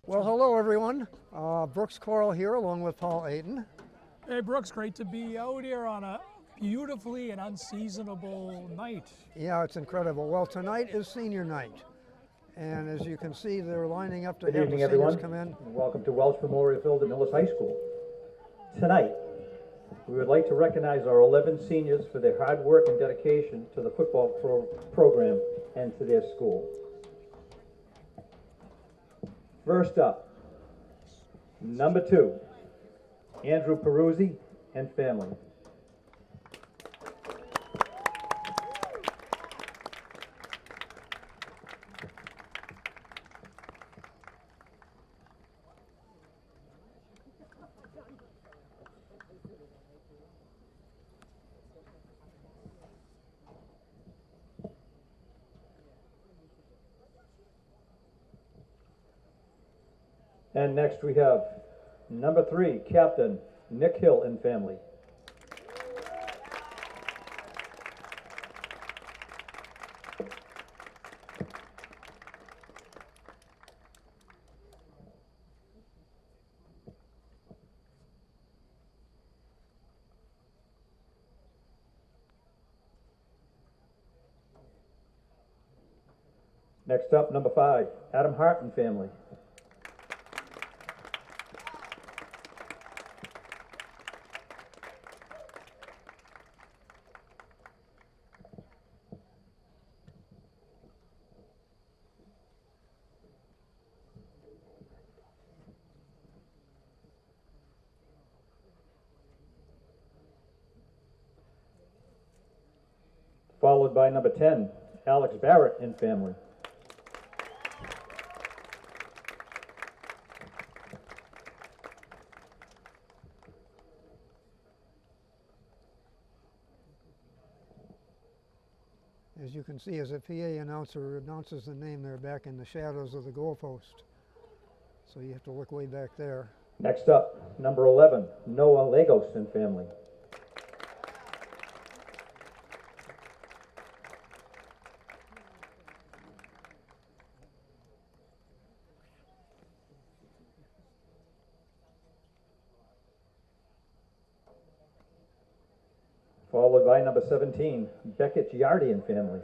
Well, hello everyone. Brooks Coral here along with Paul Ayton. Hey Brooks, great to be out here on a beautifully and unseasonable night. Yeah, it's incredible. Well, tonight is senior night. And as you can see, they're lining up to Good have evening, the seniors everyone, come in. and welcome to Welsh Memorial Field at Millis High School. Tonight, we would like to recognize our 11 seniors for their hard work and dedication to the football program and to their school. First up, number 2, Andrew Peruzzi and family. And next we have number 3, Captain Nick Hill and family. Next up, number 5, Adam Hart and family. Followed by number 10, Alex Barrett and family. As you can see, as a PA announcer announces the name, they're back in the shadows of the goalpost. So you have to look way back there. Next up, number 11, Noah Lagos and family. Followed by number 17, Beckett Giardi and family.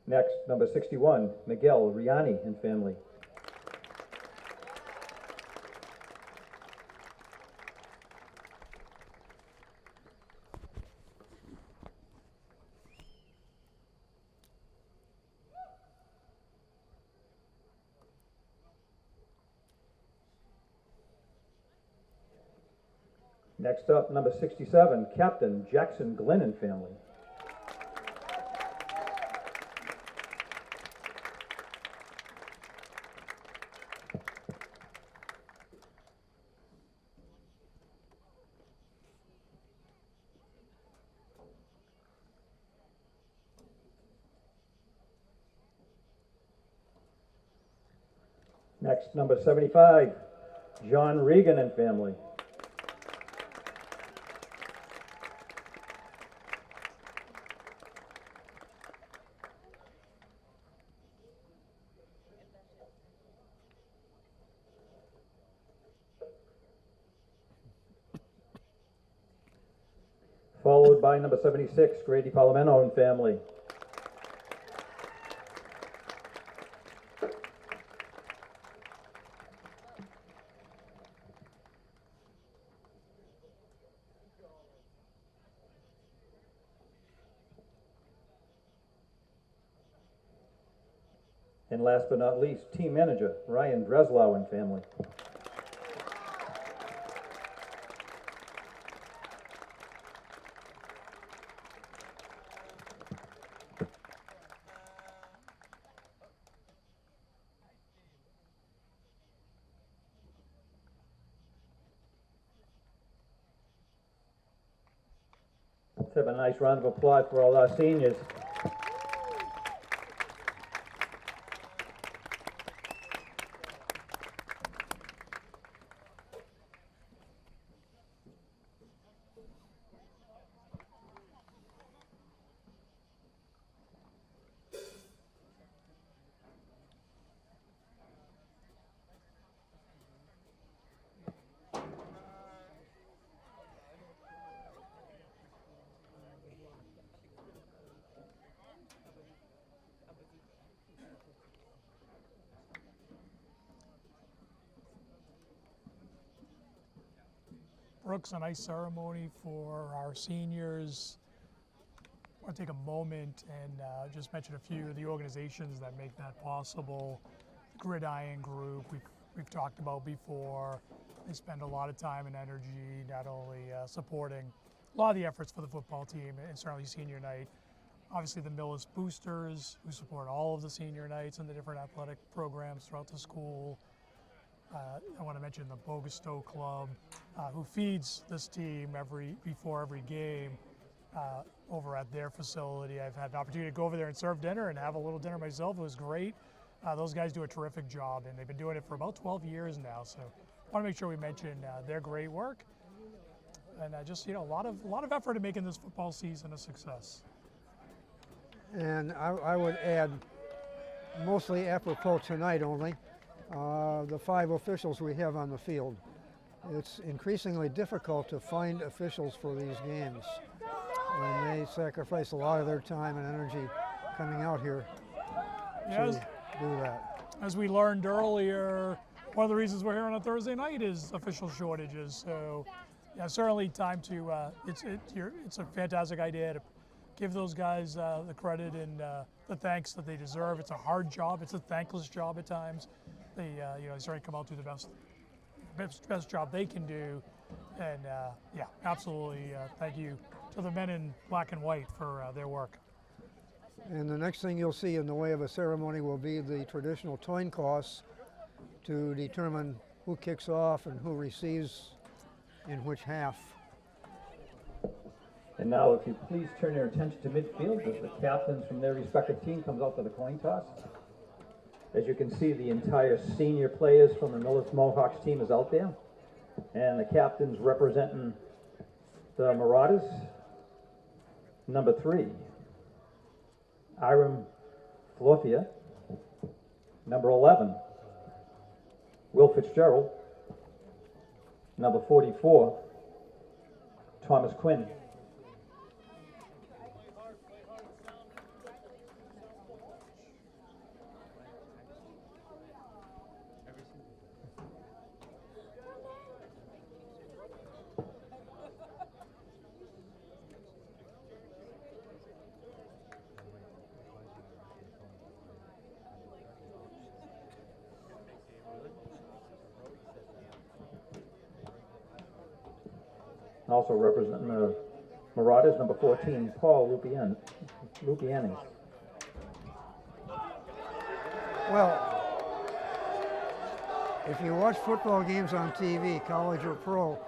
Next, number 61, Miguel Riani and family. Next up, number 67, Captain Jackson Glenn and family. Next, number 75, John Regan and family. Followed by number 76, Grady Palomeno and family. And last but not least, team manager Ryan Breslau and family. Let's have a nice round of applause for all our seniors. Brooks, a nice ceremony for our seniors. I want to take a moment and just mention a few of the organizations that make that possible. Gridiron Group, we've talked about before. They spend a lot of time and energy not only supporting a lot of the efforts for the football team and certainly senior night. Obviously the Millis Boosters, who support all of the senior nights and the different athletic programs throughout the school. I want to mention the Bogastow Club, who feeds this team before every game over at their facility. I've had the opportunity to go over there and serve dinner and have a little dinner myself. It was great. Those guys do a terrific job, and they've been doing it for about 12 years now. So I want to make sure we mention their great work, and just a lot of effort in making this football season a success. And I would add, mostly apropos tonight only, the 5 officials we have on the field. It's increasingly difficult to find officials for these games, and they sacrifice a lot of their time and energy coming out here to do that. As we learned earlier, one of the reasons we're here on a Thursday night is official shortages. So, yeah, certainly time to. It's a fantastic idea to give those guys the credit and the thanks that they deserve. It's a hard job. It's a thankless job at times. They certainly come out to the best job they can do. And yeah, absolutely. Thank you to the men in black and white for their work. And the next thing you'll see in the way of a ceremony will be the traditional coin toss to determine who kicks off and who receives in which half. And now, if you please turn your attention to midfield as the captains from their respective team comes out to the coin toss. As you can see, the entire senior players from the Millis Mohawks team is out there. And the captains representing the Marauders, number 3, Iram Flofia. Number 11, Will Fitzgerald. Number 44, Thomas Quinn. Also representing the Marauders, number 14, Paul Lupiani. Well, if you watch football games on TV, college or pro,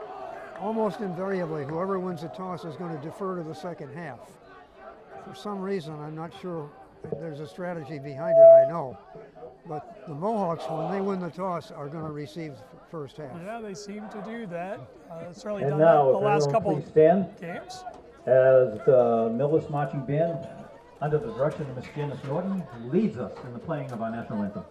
almost invariably whoever wins the toss is going to defer to the second half. For some reason, I'm not sure there's a strategy behind it, I know. But the Mohawks, when they win the toss, are going to receive the first half. Yeah, they seem to do that. Certainly And done now, that the if last everyone couple please stand, games. as the Millis Marching Band, under the direction of Ms. Janice Norton, leads us in the playing of our national anthem.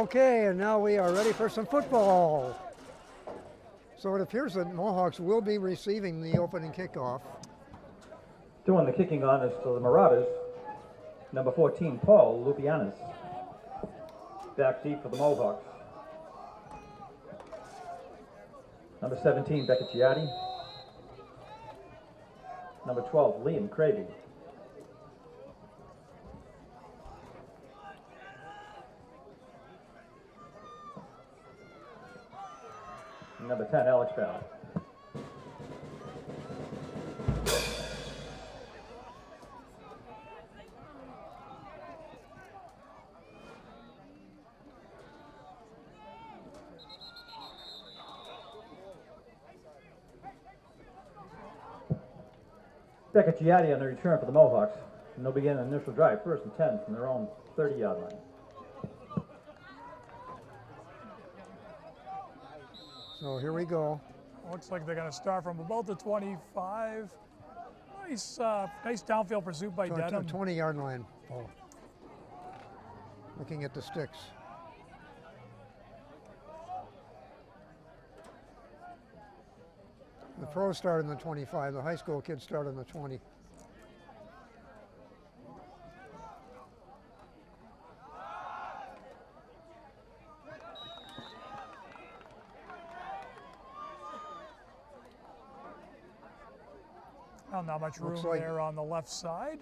Okay, and now we are ready for some football. So it appears that Mohawks will be receiving the opening kickoff. Doing the kicking honors for the Marauders, number 14, Paul Lupianis. Back deep for the Mohawks. Number 17, Becca Giatti. Number 12, Liam Cravey. Number 10, Alex Bell. Becca Giatti on the return for the Mohawks. And they'll begin an initial drive, 1st and 10 from their own 30-yard line. So here we go. Looks like they're going to start from about the 25. Nice downfield pursuit by Dedham. 20-yard line, Paul. Looking at the sticks. The pros start in the 25. The high school kids start in the 20. Well, not much room like- there on the left side.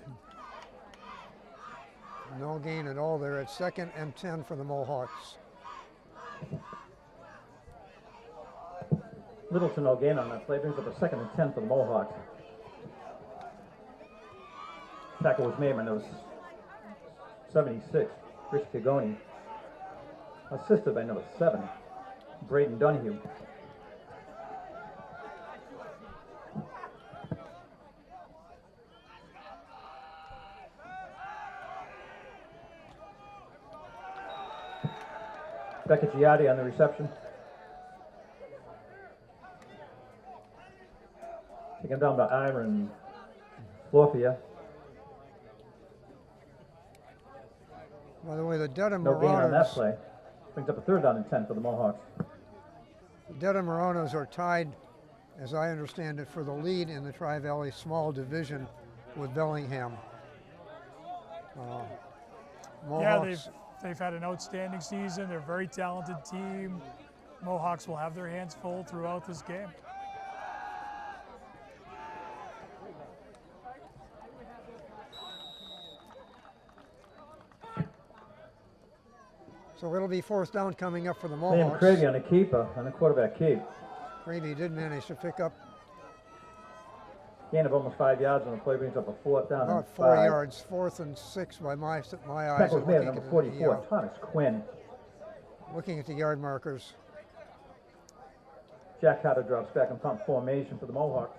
No gain at all there at 2nd and 10 for the Mohawks. Little to no gain on that play. Brings up a 2nd and 10 for the Mohawks. Tackle was made by number 76, Rich Pigoni. Assisted by number 7, Braden Donahue. Becca Giatti on the reception. Taken down by Iron Florfia. By the way, the Dedham No gain on that Marauders, play. Brings up a 3rd down and 10 for the Mohawks. the Dedham Marauders are tied, as I understand it, for the lead in the Tri-Valley Small Division with Bellingham. Yeah, Mohawks, they've had an outstanding season. They're a very talented team. Mohawks will have their hands full throughout this game. so it'll be 4th down coming up for the Liam Mohawks. Cravey on a keeper, on a quarterback keep. Gravy did manage to pick up Gain of almost 5 yards on the play. Brings up a 4th down and about 4 5. yards, 4th and 6 by my eyes. Tackle was made at Looking number at 44, Thomas Quinn. looking at the yard markers. Jack Carter drops back in punt formation for the Mohawks.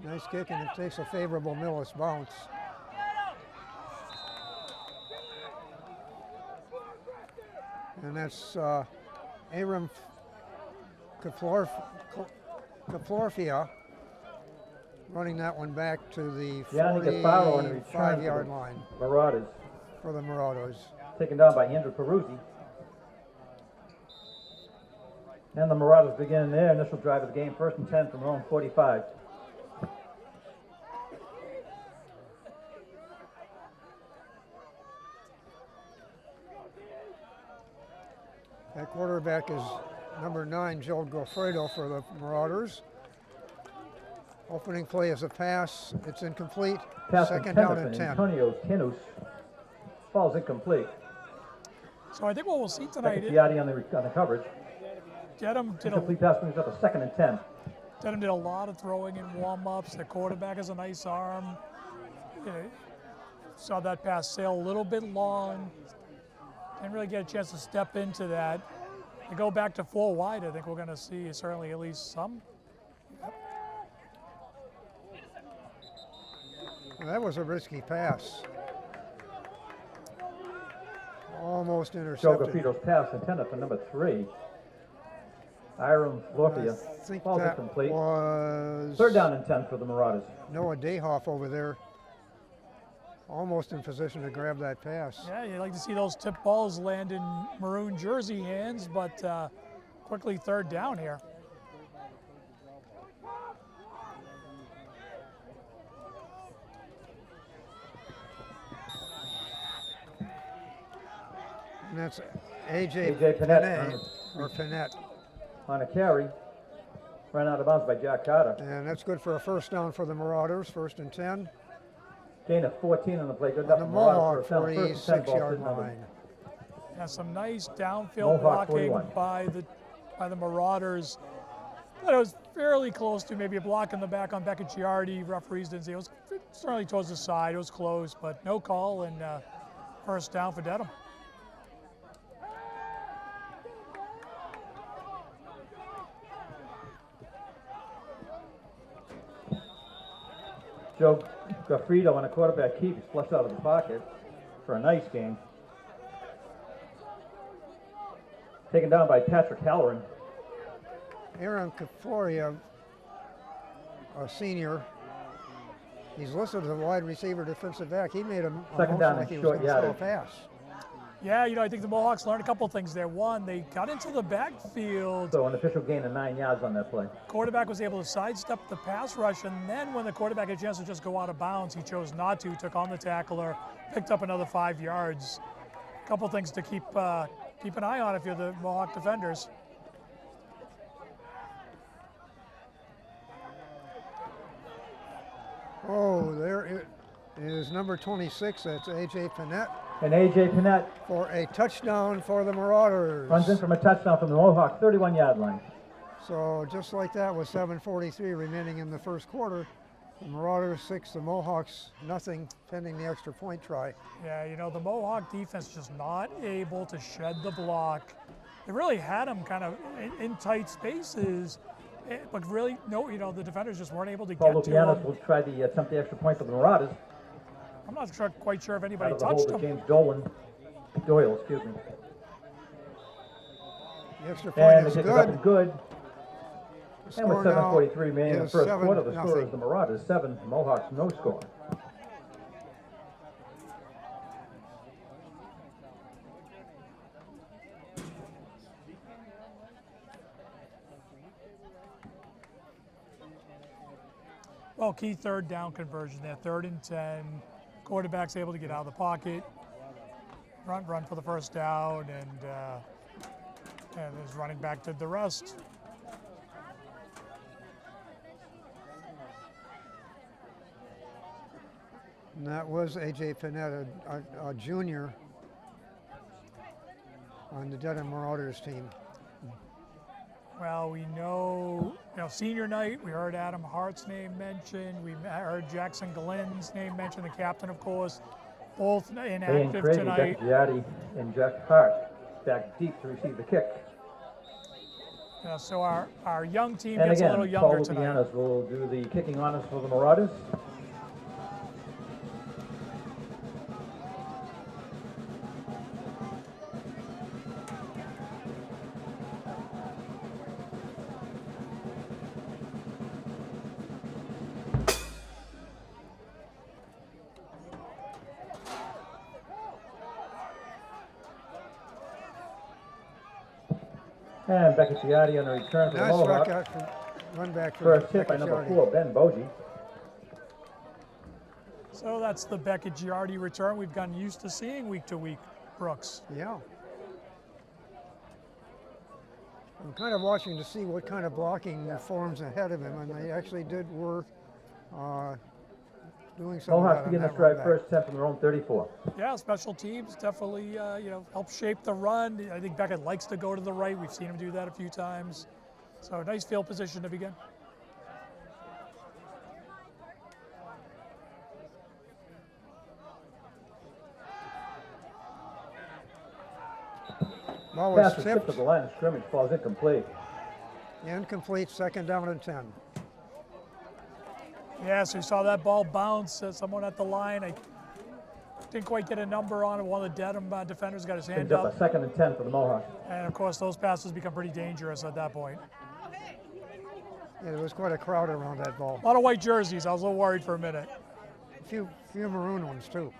Nice kick, and it takes a favorable Millis bounce. And that's Aram Kaplorfia running that one back to the Yannick Gaffaro on the return 45-yard for line the Marauders. for the Marauders. Taken down by Andrew Peruzzi. And the Marauders begin their initial drive of the game, 1st and 10 from their own 45. That quarterback is number 9, Joe Goffredo for the Marauders. Opening play is a pass. It's incomplete. Pass 2nd down and intended 10. Antonio Tinus falls incomplete. So I think what we'll see tonight, Giatti on the coverage. Dedham did Incomplete pass brings up a 2nd and 10. Dedham did a lot of throwing in warm-ups. The quarterback has a nice arm. You know, saw that pass sail a little bit long. Didn't really get a chance to step into that. To go back to 4 wide, I think we're going to see certainly at least some. Well, that was a risky pass. Almost Joe intercepted. Gaffredo's pass intended for number 3. Iron I Florpia. think Ball's that incomplete. was Third down and 10 for the Marauders. Noah Dayhoff over there, almost in position to grab that pass. Yeah, you like to see those tip balls land in maroon jersey hands, but quickly third down here. And that's A.J. A.J. Panett, or Panett. On a carry. Ran out of bounds by Jack Carter. And that's good for a first down for the Marauders, 1st and 10. Gain of 14 on the play. Good On enough the for Mohawk Marauders. First and 10, ball 46-yard sitting on the- line. Yeah, some nice downfield Mohawk blocking 41. by the Marauders. Thought it was fairly close to maybe a block in the back on Beckett Giardi. Referees didn't see it. It was certainly towards the side. It was close, but no call, and first down for Dedham. Joe Gaffredo on a quarterback keep. He's flushed out of the pocket for a nice game. Taken down by Patrick Halloran. Aaron Kaforia, a senior, he's listed as a wide receiver defensive back. He made a Second motion down like and he was short going to throw a yardage. pass. Yeah, I think the Mohawks learned a couple things there. One, they got into the backfield. So an official gain of 9 yards on that play. Quarterback was able to sidestep the pass rush, and then when the quarterback had a chance to just go out of bounds, he chose not to, took on the tackler, picked up another 5 yards. A couple things to keep an eye on if you're the Mohawk defenders. Oh, there it is, number 26. That's A.J. Panett And A.J. Panett for a touchdown for the Marauders. runs in from a touchdown from the Mohawk 31-yard line. So just like that, with 7:43 remaining in the first quarter, the Marauders 6, the Mohawks nothing, pending the extra point try. Yeah, the Mohawk defense just not able to shed the block. They really had them kind of in tight spaces, but really, no, the defenders just weren't able to Paul get to Lupianos them. will try the attempt the extra point for the Marauders. I'm not quite sure if Out anybody of the hole touched with them. James Doyle, excuse me. The extra point And the is kick is up good. and good. The And with score now 7:43 remaining in the is first quarter, the score 7-0. is the Marauders 7, Mohawks no score. Well, key third down conversion there, 3rd and 10. Quarterback's able to get out of the pocket, run for the first down, and his running back did the rest. And that was A.J. Panett, a junior on the Dedham Marauders team. Well, we know, senior night, we heard Adam Hart's name mentioned. We heard Jackson Glenn's name mentioned, the captain, of course. Both Ian inactive Craigie, tonight. Beck Giardi, and Jack Hart back deep to receive the kick. So our young team And gets a again, little Paul younger tonight. Lupianos will do the kicking honors for the Marauders. And Beckett Giardi on the return for the Nice Mohawks. run back for First hit by Beckett number Giardi. 4, Ben Bogie. So that's the Beckett Giardi return we've gotten used to seeing week to week, Brooks. Yeah. I'm kind of watching to see what kind of blocking forms ahead of him, and they actually were doing something Mohawks about begin that this drive run back. first 10 from their own 34. Yeah, special teams definitely, help shape the run. I think Beckett likes to go to the right. We've seen him do that a few times. So nice field position to begin. Ball was Pass is tipped tipped, to the line of scrimmage, falls incomplete. incomplete, 2nd down and 10. Yeah, so we saw that ball bounce. Someone at the line. didn't quite get a number on it. One of the Dedham defenders got his hand Brings up up. a 2nd and 10 for the Mohawks. And of course, those passes become pretty dangerous at that point. Yeah, there was quite a crowd around that ball. A lot of white jerseys. I was a little worried for a minute. A few maroon ones too.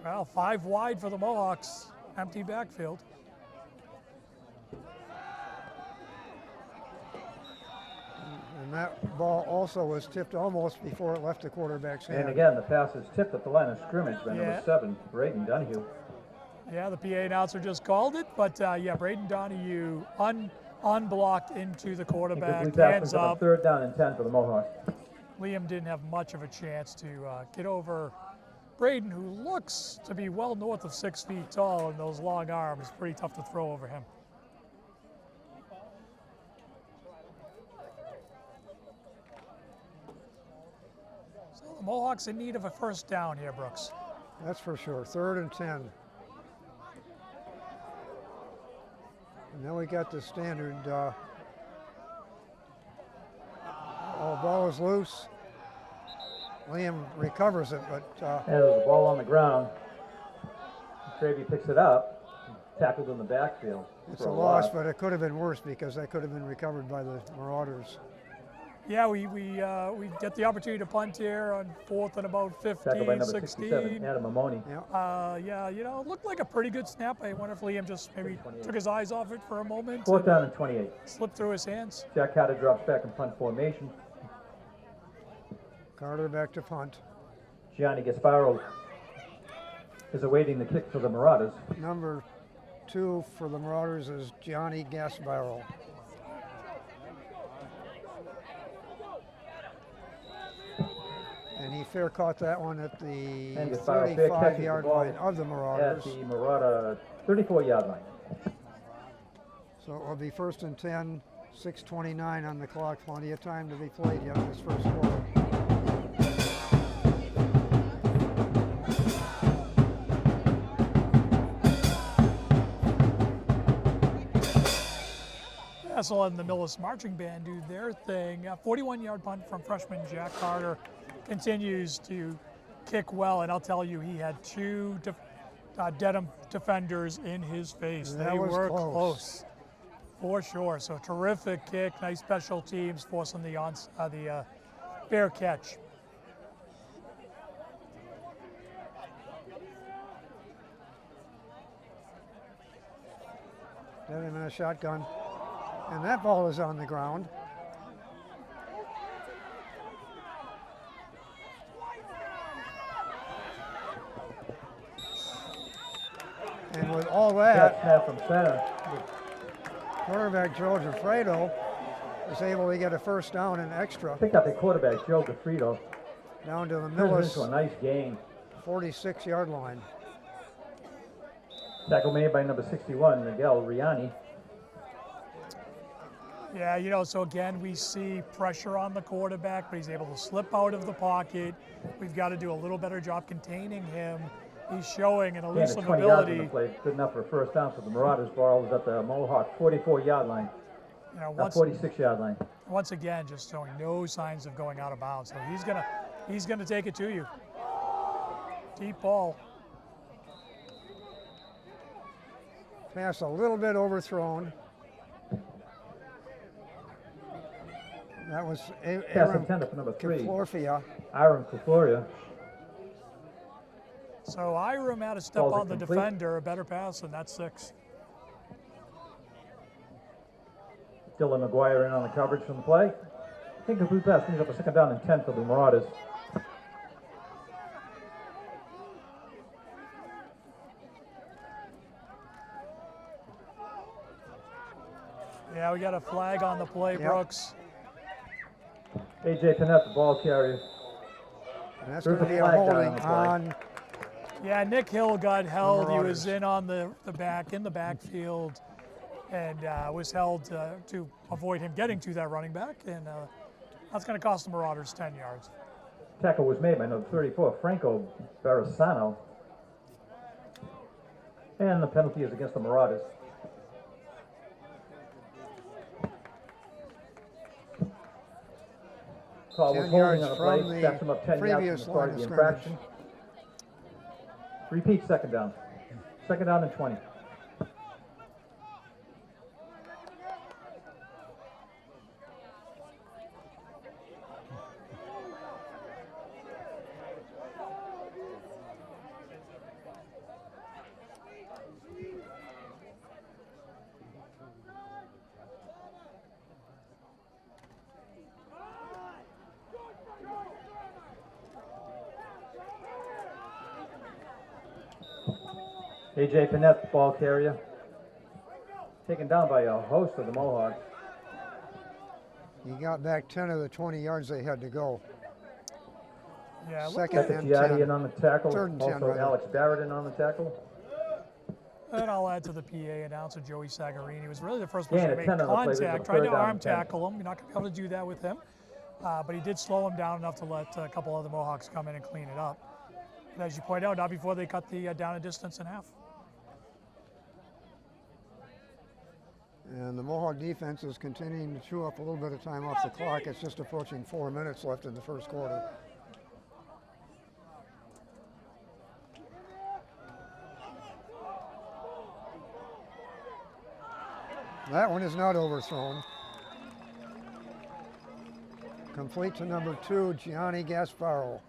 Well, 5 wide for the Mohawks. Empty backfield. And that ball also was tipped almost before it left the quarterback's hand. And again, the pass is tipped at the line of scrimmage by Yeah. number 7, Braden Donahue. Yeah, the PA announcer just called it, but yeah, Braden Donahue unblocked into the quarterback, Incomplete pass hands brings up up. a 3rd down and 10 for the Mohawks. Liam didn't have much of a chance to get over Braden, who looks to be well north of 6 feet tall, and those long arms, pretty tough to throw over him. So the Mohawks in need of a first down here, Brooks. That's for sure. 3rd and 10. And then we got the standard. Ball is loose. Liam recovers it, but And there's a ball on the ground. Gravy picks it up, tackled in the backfield. it's for a loss, but it could have been worse because that could have been recovered by the Marauders. Yeah, we get the opportunity to punt here on 4th and about Tackled by 15, number 67, 16. Adam Mamoni. Yeah. Yeah, you know, it looked like a pretty good snap. I wonder if Liam just maybe took his eyes off it for a moment. 4th and down and 28. slipped through his hands. Jack Carter drops back in punt formation. Carter back to punt. Gianni Gasparo is awaiting the kick for the Marauders. Number 2 for the Marauders is Johnny Gasbarro. And he fair caught that one at the And Gasparo fair catches the 35-yard ball line of the at Marauders. the Marauder 34-yard line. So it will be 1st and 10, 6:29 on the clock. Plenty of time to be played yet in this first quarter. So letting the Millis Marching Band do their thing. 41-yard punt from freshman Jack Carter continues to kick well, and I'll tell you, he had 2 Dedham defenders in his face. That They was were close. close, for sure. So terrific kick, nice special teams, forcing the fair catch. Dedham in a shotgun. And that ball is on the ground. And with all That that, snap from center. quarterback Joe Gefredo is able to get a first down and extra Picked up the quarterback, Joe Gaffredo. down to the Turns into a Millis nice gain. 46-yard line. Tackle made by number 61, Miguel Riani. Yeah, you know, so again, we see pressure on the quarterback, but he's able to slip out of the pocket. We've got to do a little better job containing him. He's showing an And elusive 20 yards on the ability. play. Good enough for a first down for the Marauders. Ball is at the Mohawk 44-yard line. You know, 46-yard line. once again, just showing no signs of going out of bounds. So he's gonna take it to you. Deep ball. Pass a little bit overthrown. That was Pass Aaron intended for number 3, Kiflorfia. Aaron Kufloria. So Iram had to step Ball's on the incomplete. defender, a better pass, and that's 6. Dylan McGuire in on the coverage from the play. Incomplete pass brings up a 2nd down and 10 for the Marauders. Yeah, we got a flag on the play, Yep. Brooks. A.J. Panett, the ball carrier. And that's There's going to a be a flag down holding on the play. on. Yeah, Nick Hill got held. He was Marauders. in on the backfield, and was held to avoid him getting to that running back, and that's going to cost the Marauders 10 yards. Tackle was made by number 34, Franco Barasano. And the penalty is against the Marauders. Call 10 was holding yards on the from play, the backs him up 10 yards previous from the start line of the of scrimmage. infraction. Repeat second down. Second down and 20. A.J. Panett, ball carrier. Taken down by a host of the Mohawks. He got back 10 of the 20 yards they had to go. Yeah, look Second Second and Giatti 10. in on the tackle. Third and 10, Also rather. Alex Barrett in on the tackle. And I'll add to the PA announcer, Joey Sagarini was really the first Gain person to of make 10 on the play, this is contact, a tried third to down arm and 10. tackle him. You're not going to be able to do that with him. But he did slow him down enough to let a couple other Mohawks come in and clean it up. But as you point out, not before they cut the down and distance in half. And the Mohawk defense is continuing to chew up a little bit of time off the clock. It's just approaching 4 minutes left in the first quarter. That one is not overthrown. Complete to number 2, Gianni Gasparo.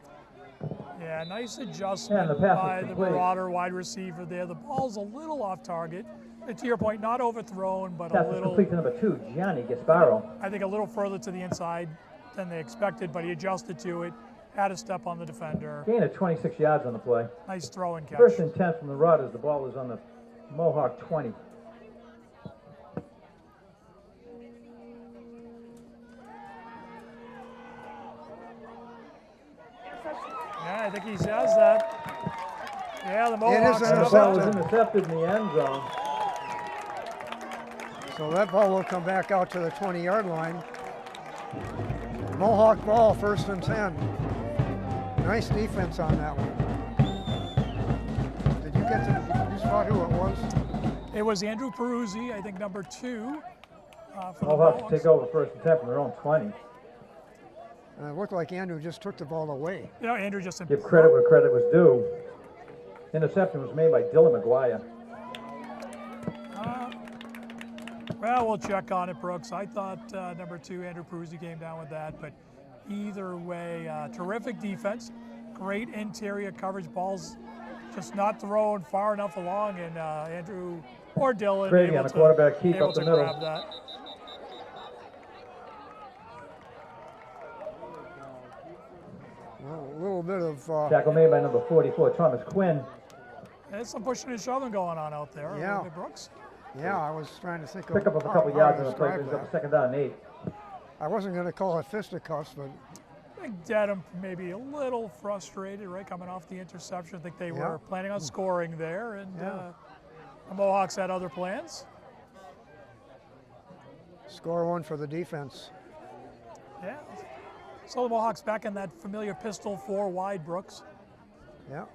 Yeah, nice adjustment the pass is by the complete. Marauder wide receiver there. The ball's a little off target. And to your point, not overthrown, but Pass a is little, complete to number 2, Gianni Gasparo. I think a little further to the inside than they expected, but he adjusted to it, had a step on the defender. Gain of 26 yards on the play. Nice throw and catch. First and 10 from the Marauders. The ball is on the Mohawk 20. Yeah, I think he says that. Yeah, the Mohawks is have And the ball it. was intercepted in the end zone. So that ball will come back out to the 20-yard line. Mohawk ball, first and 10. Nice defense on that one. Did you get to, did you spot who it was? It was Andrew Peruzzi, I think number 2. For the Mohawks Mohawks. take over first and 10 from their own 20. And it looked like Andrew just took the ball away. You know, Andrew just Give credit where credit was due. Interception was made by Dylan McGuire. Well, we'll check on it, Brooks. I thought number 2, Andrew Peruzzi, came down with that, but either way, terrific defense, great interior coverage, balls just not thrown far enough along, and Andrew or Dylan Brady on the quarterback, keep able up the to middle. grab that. Well, a little bit of Tackle made by number 44, Thomas Quinn. There's some pushing and shoving going on out there. Yeah. Brooks. yeah, I was trying to think of Pick up of a how- couple how yards to on the play. describe Brings up a that. second down and 8. I wasn't going to call it fisticuffs, but I think Dedham maybe a little frustrated, right, coming off the interception. I think they Yeah. were planning on scoring there, and Yeah. the Mohawks had other plans. score one for the defense. Yeah. So the Mohawks back in that familiar pistol 4 wide, Brooks. Yeah.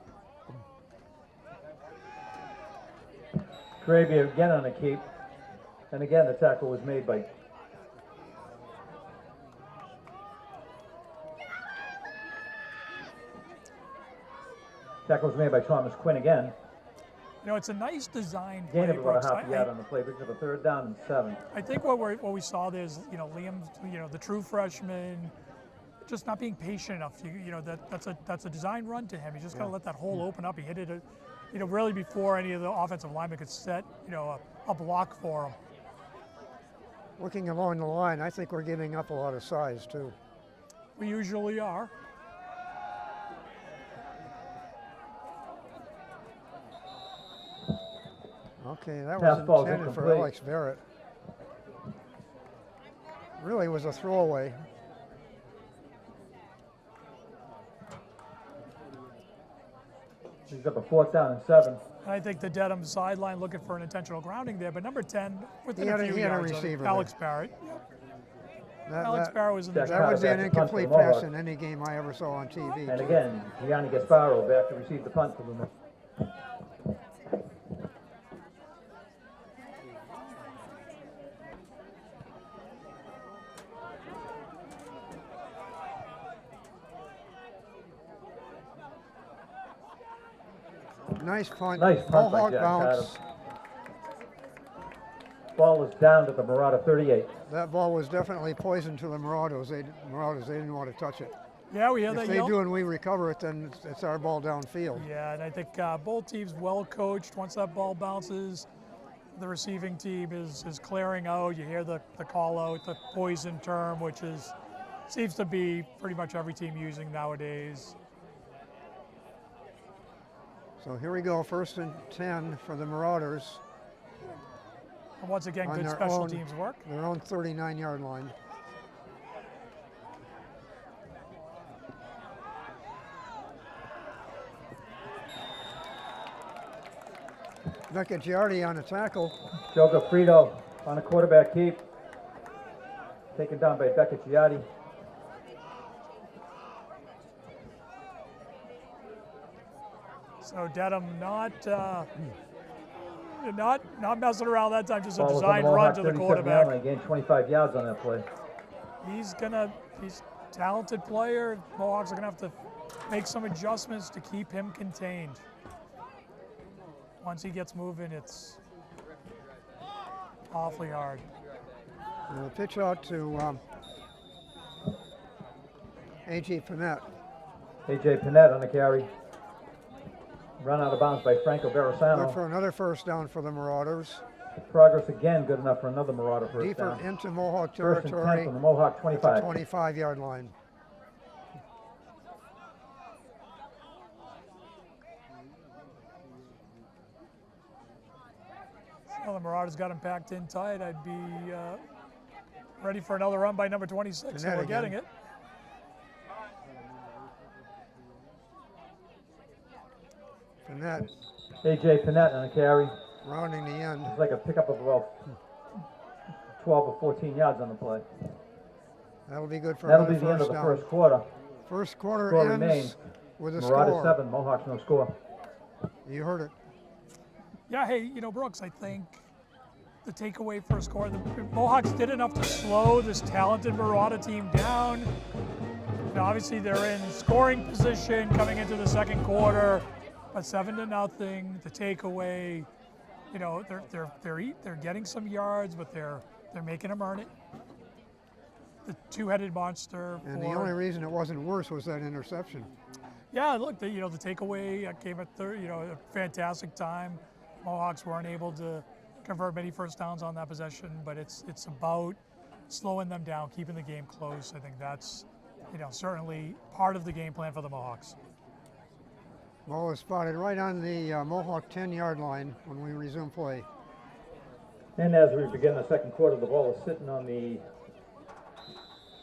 Gravy again on the keep. And again, the tackle was made by Thomas Quinn again. You know, it's a nice design Gain play, of about Brooks. a half a yard on the play. Brings up a third down and 7. I think what we saw there is, you know, Liam, you know, the true freshman, just not being patient enough. You know, that's a design run to him. He's just got to let that hole open up. He hit it, you know, really before any of the offensive linemen could set, you know, a block for him. Looking along the line, I think we're giving up a lot of size too. We usually are. Okay, that Pass was ball's intended for incomplete. Alex Barrett. Really was a throwaway. Brings up a fourth down and 7. I think the Dedham sideline looking for an intentional grounding there, but number 10 within He had a a- few he had a yards of it, receiver Alex Barrett. That, Alex that, Barrett was in the Jack that would be an Back to punt for the incomplete pass Mohawks. in any game I ever saw on TV. And too. again, Gianni Gasparo back to receive the punt for them. Nice punt. Nice punt by Mohawk Jack bounce. Ball is down to the Marauder 38. That ball was definitely poisoned to the Marauders. They didn't want to touch it. Yeah, we had If that they yell. do and we recover it, then it's our ball downfield. Yeah, and I think both teams well coached. Once that ball bounces, the receiving team is clearing out. You hear the call out, the poison term, which seems to be pretty much every team using nowadays. So here we go, 1st and 10 for the Marauders. And once again, On good their special own- teams work. Their own 39-yard line. Vecchiardi on a tackle. Joe Gaffredo on a quarterback keep. Taken down by Becca Giatti. So Dedham not messing around that time, just a Ball was on the designed run Mohawk to the 37 yard quarterback. line. Gained 25 yards on that play. He's a talented player. Mohawks are gonna have to make some adjustments to keep him contained. Once he gets moving, it's awfully hard. The pitch out to A.J. Panett. A.J. Panett on the carry. Run out of bounds by Franco Good Barasano. for another first down for the Marauders. Progress again, good enough for another Marauder first Deeper down. into Mohawk 1st and 10 territory, from the Mohawk 25. 25-yard line. Well, the Marauders got him packed in tight. I'd be ready for another run by number 26, so Panett we're again. getting it. Panett A.J. Panett on the carry. rounding the end. It's like a pickup of about 12 or 14 yards on the play. That'll be good for That'll be another the end of first the down. first quarter. First quarter Score ends remains. with a Marauders score. 7, Mohawks no score. You heard it. Yeah, hey, Brooks, I think the takeaway for a score, the Mohawks did enough to slow this talented Marauder team down. Obviously, they're in scoring position coming into the second quarter, but 7-0. The takeaway, they're getting some yards, but they're making them earn it. The two-headed monster. And the only reason it wasn't worse was that interception. Yeah, look, the takeaway came at a fantastic time. Mohawks weren't able to convert many first downs on that possession, but it's about slowing them down, keeping the game close. I think that's certainly part of the game plan for the Mohawks. Ball was spotted right on the Mohawk 10-yard line when we resume play. And as we begin the second quarter, the ball is sitting on the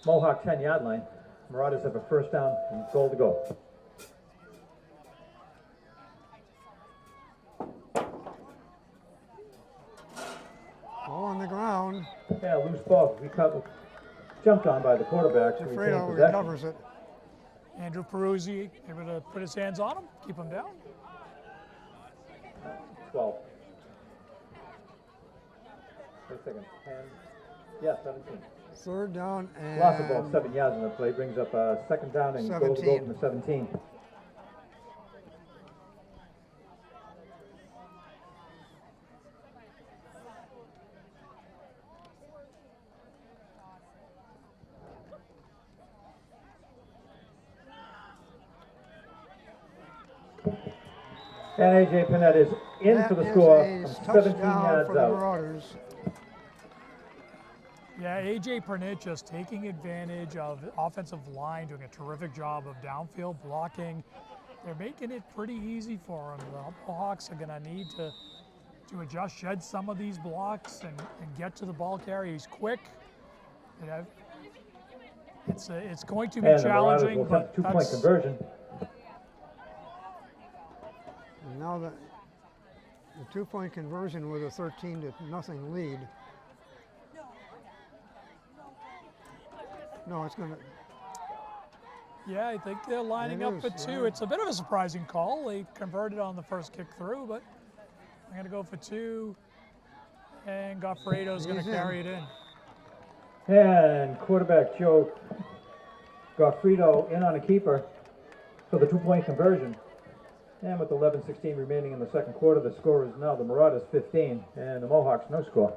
Mohawk 10-yard line. Marauders have a first down and goal to go. Ball on the ground. Yeah, loose ball. Jumped on by the quarterback. to retain Fredo possession. recovers it. Andrew Peruzzi able to put his hands on him, keep him down. 12. Wait a second. 10. Yeah, 17. Third down and Loss of ball, 7 yards in the play. Brings up second down and goal to go 17. from the 17. And A.J. Panett is in that for the is score a from 17 touchdown yards for the out. Marauders. Yeah, A.J. Pernit just taking advantage of the offensive line, doing a terrific job of downfield blocking. They're making it pretty easy for him. The Mohawks are going to need to adjust, shed some of these blocks and get to the ball carrier. He's quick. It's going to be And the Marauders challenging, will but attempt a two-point that's, conversion. And now the two-point conversion with a 13-0 lead. No, it's going to. yeah, I think they're lining It up is, for two. yeah. It's a bit of a surprising call. They converted on the first kick through, but I'm going to go for two, and Goffredo's going to He's in. carry it in. And quarterback Joe Goffredo in on a keeper for the two-point conversion. And with 11:16 remaining in the second quarter, the score is now the Marauders 15 and the Mohawks no score.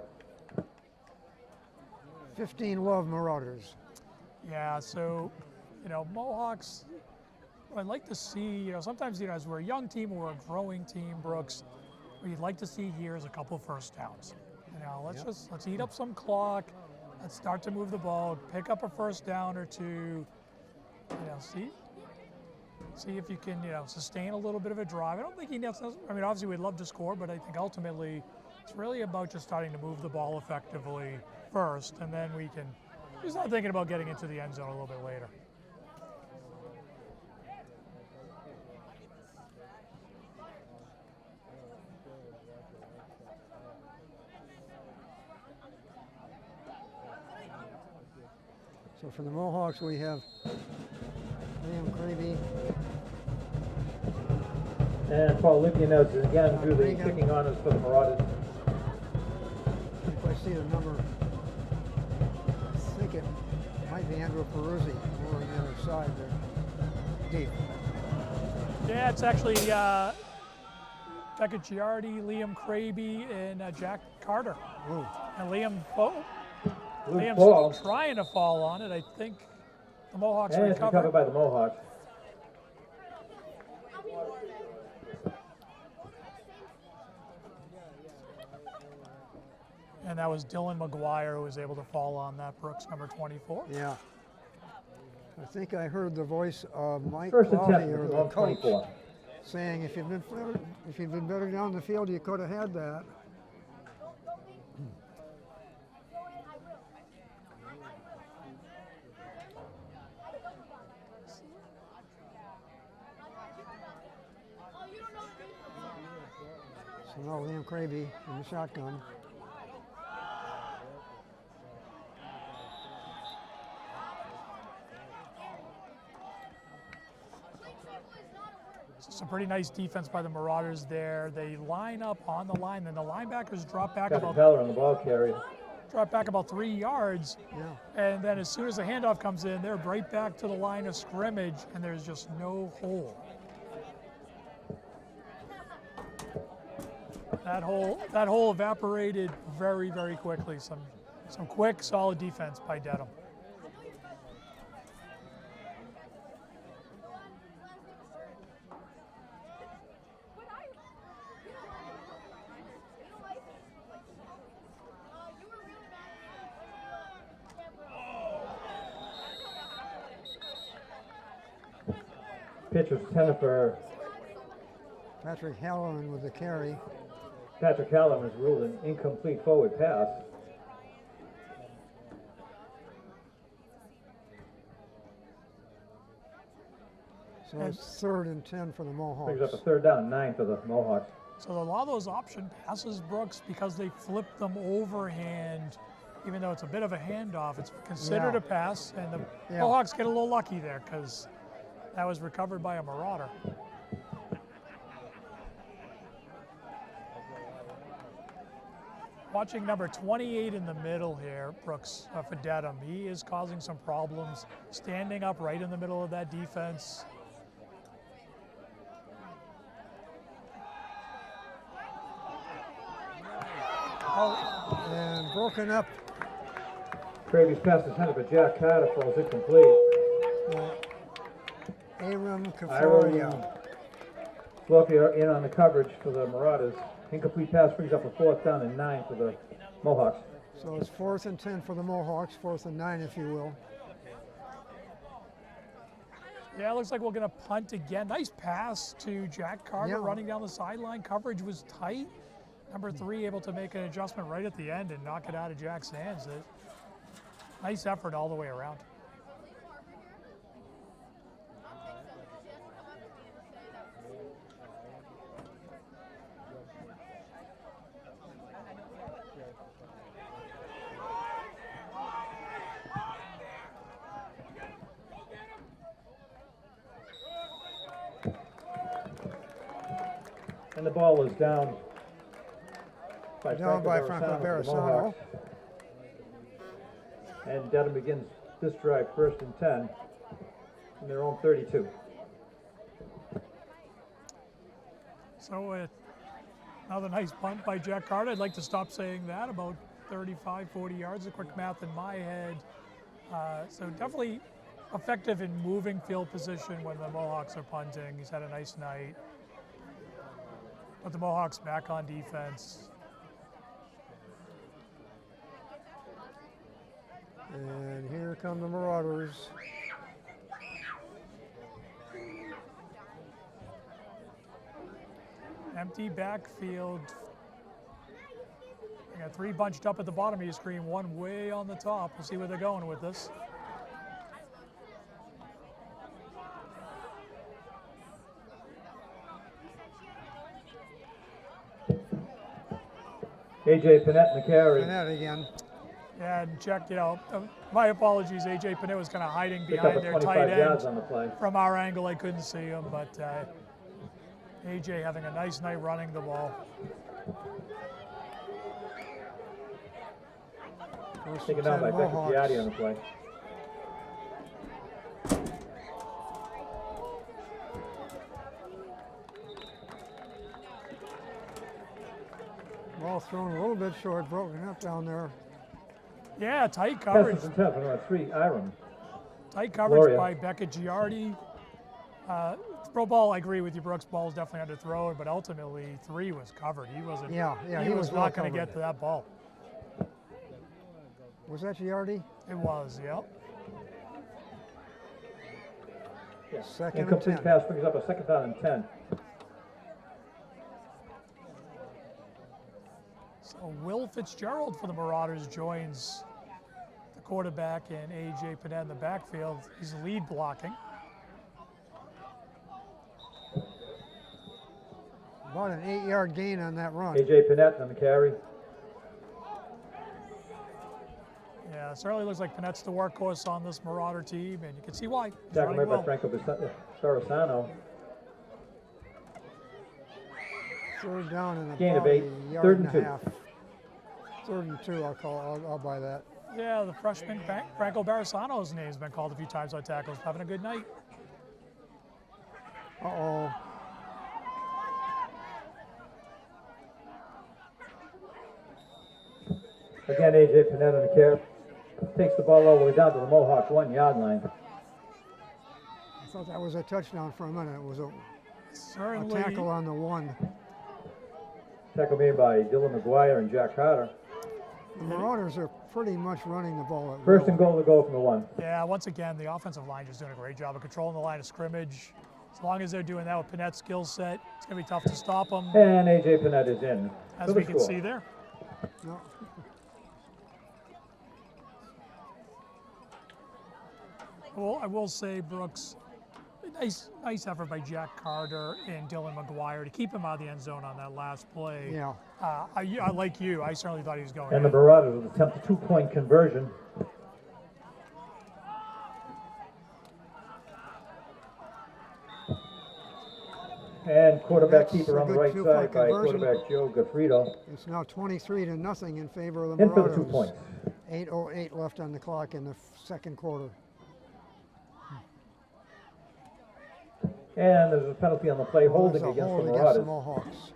15 Love Marauders. Yeah, so, Mohawks, what I'd like to see, sometimes, as we're a young team or we're a growing team, Brooks, what you'd like to see here is a couple first downs. Let's eat up some clock. Let's start to move the ball, pick up a first down or two, see if you can, sustain a little bit of a drive. I don't think obviously we'd love to score, but I think ultimately it's really about just starting to move the ball effectively first, and then we start thinking about getting into the end zone a little bit later. So for the Mohawks, we have Liam Cravey. And Paul Lipia notes again do the Reagan. kicking honors for the Marauders. If I see the number, I think it might be Andrew Peruzzi over on the other side there. Deep. Yeah, it's actually Becca Giardi, Liam Craby, and Jack Carter. Ooh. And Loose Liam's ball. trying to fall on it. I think the Mohawks And it's recovered by the Mohawks. And that was Dylan McGuire who was able to fall on that, Brooks, number 24. Yeah. I think I heard the voice of Mike First and 10 Cloudy, or the on coach, 24. saying if you'd been better down the field, you could have had that. So now Liam Cravey in the shotgun. Some pretty nice defense by the Marauders there. They line up on the line, then the linebackers drop back Got Peller on the ball carrier. about 3 yards. Yeah. And then as soon as the handoff comes in, they're right back to the line of scrimmage, and there's just no hole. That hole evaporated very, very quickly. Some quick, solid defense by Dedham. Pitch was intended for Patrick Halloran with the carry. Patrick Hallam was ruled an incomplete forward pass. So it's 3rd and 10 for the Mohawks. Brings up a 3rd down, 9 for the Mohawks. So a lot of those option passes, Brooks, because they flip them overhand, even though it's a bit of a handoff, it's considered Yeah. a pass, and the Yeah. Mohawks get a little lucky there because that was recovered by a Marauder. Watching number 28 in the middle here, Brooks, for Dedham. He is causing some problems, standing up right in the middle of that defense. And broken up. Cravy's pass is intended for Jack Carter, falls incomplete. Aram Iron Kafaria. Slopia in on the coverage for the Marauders. Incomplete pass brings up a 4th down and 9 for the Mohawks. So it's 4th and 10 for the Mohawks, 4th and 9 if you will. Yeah, it looks like we're going to punt again. Nice pass to Jack Carter Yeah. running down the sideline. Coverage was tight. Number 3 able to make an adjustment right at the end and knock it out of Jack's hands. Nice effort all the way around. And the ball is down by Franco for the Verasano. Mohawks. And Dedham begins this drive 1st and 10 in their own 32. So another nice punt by Jack Carter. I'd like to stop saying that, about 35, 40 yards, a quick math in my head. So definitely effective in moving field position when the Mohawks are punting. He's had a nice night. Put the Mohawks back on defense. And here come the Marauders. Empty backfield. I got three bunched up at the bottom of your screen, one way on the top. We'll see where they're going with this. A.J. Panett in the carry. And that again. Yeah, and check, my apologies, A.J. Panett was kind of hiding Pick up behind a their 25 tight yards end. on the play. From our angle, I couldn't see him, but A.J. having a nice night running the ball. Taken down by Beckett Giatti on the play. Ball thrown a little bit short, broken up down there. Yeah, tight coverage. Pestons and 10 for number 3, Iram. Tight coverage Gloria. by Beckett Giardi. Throw ball, I agree with you, Brooks. Ball was definitely underthrown, but ultimately 3 was covered. He wasn't. Yeah, he was well not going to covered. get to that ball. Was that Giardi? It was, yeah. Yeah. Second and Incomplete 10. pass brings up a second down and 10. So Will Fitzgerald for the Marauders joins the quarterback and A.J. Panett in the backfield. He's lead blocking. About an 8-yard gain on that run. A.J. Panett on the carry. Yeah, it certainly looks like Panett's the workhorse on this Marauder team, and you can see why. He's Tackled running by well. Franco Sarasano. Third down and Gain of about 8. a yard Third and and a 2. half. Third and 2, I'll buy that. Yeah, the freshman Franco Barasano's name's been called a few times on tackles. Having a good night. Uh-oh. Again, A.J. Panett on the carry. Takes the ball all the way down to the Mohawk 1-yard line. I thought that was a touchdown for a minute. It was a Certainly. tackle on the 1. Tackle made by Dylan McGuire and Jack Carter. The Marauders are pretty much running the ball at First will. and goal to go from the 1. Yeah, once again, the offensive line just doing a great job of controlling the line of scrimmage. As long as they're doing that with Panett's skill set, it's going to be tough to stop them, And A.J. Panett is in. as for the we can score. see there. No. Well, I will say, Brooks, nice effort by Jack Carter and Dylan McGuire to keep him out of the end zone on that last play. Yeah. I like you, I certainly thought he was going And the in. Marauders will attempt a 2-point conversion. And quarterback That's keeper a on the good right two-point side by conversion. quarterback Joe Gaffredo. It's now 23-0 in favor of the In for Marauders. the 2 points. 8:08 left on the clock in the second quarter. And there's a penalty on the play, holding There's a against hold the against the Marauders. Mohawks.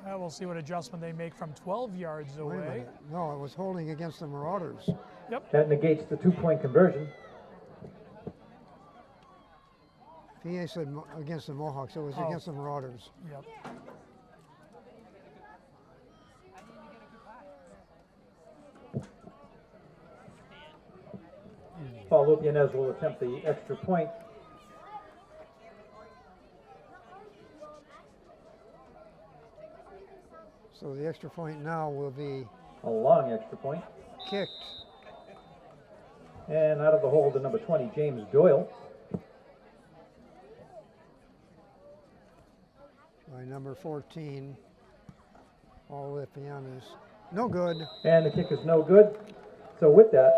We'll see what adjustment they make from 12 yards Wait a away. minute. No, it was holding against the Marauders. That negates the 2-point conversion. PA said against the Mohawks. It was Oh. against the Marauders. Yep. Paul Lupinez will attempt the extra point. So the extra point now will be A long extra point. kicked. And out of the hole to number 20, James Doyle. By number 14, Paul Lipianis. No good. And the kick is no good. So with that,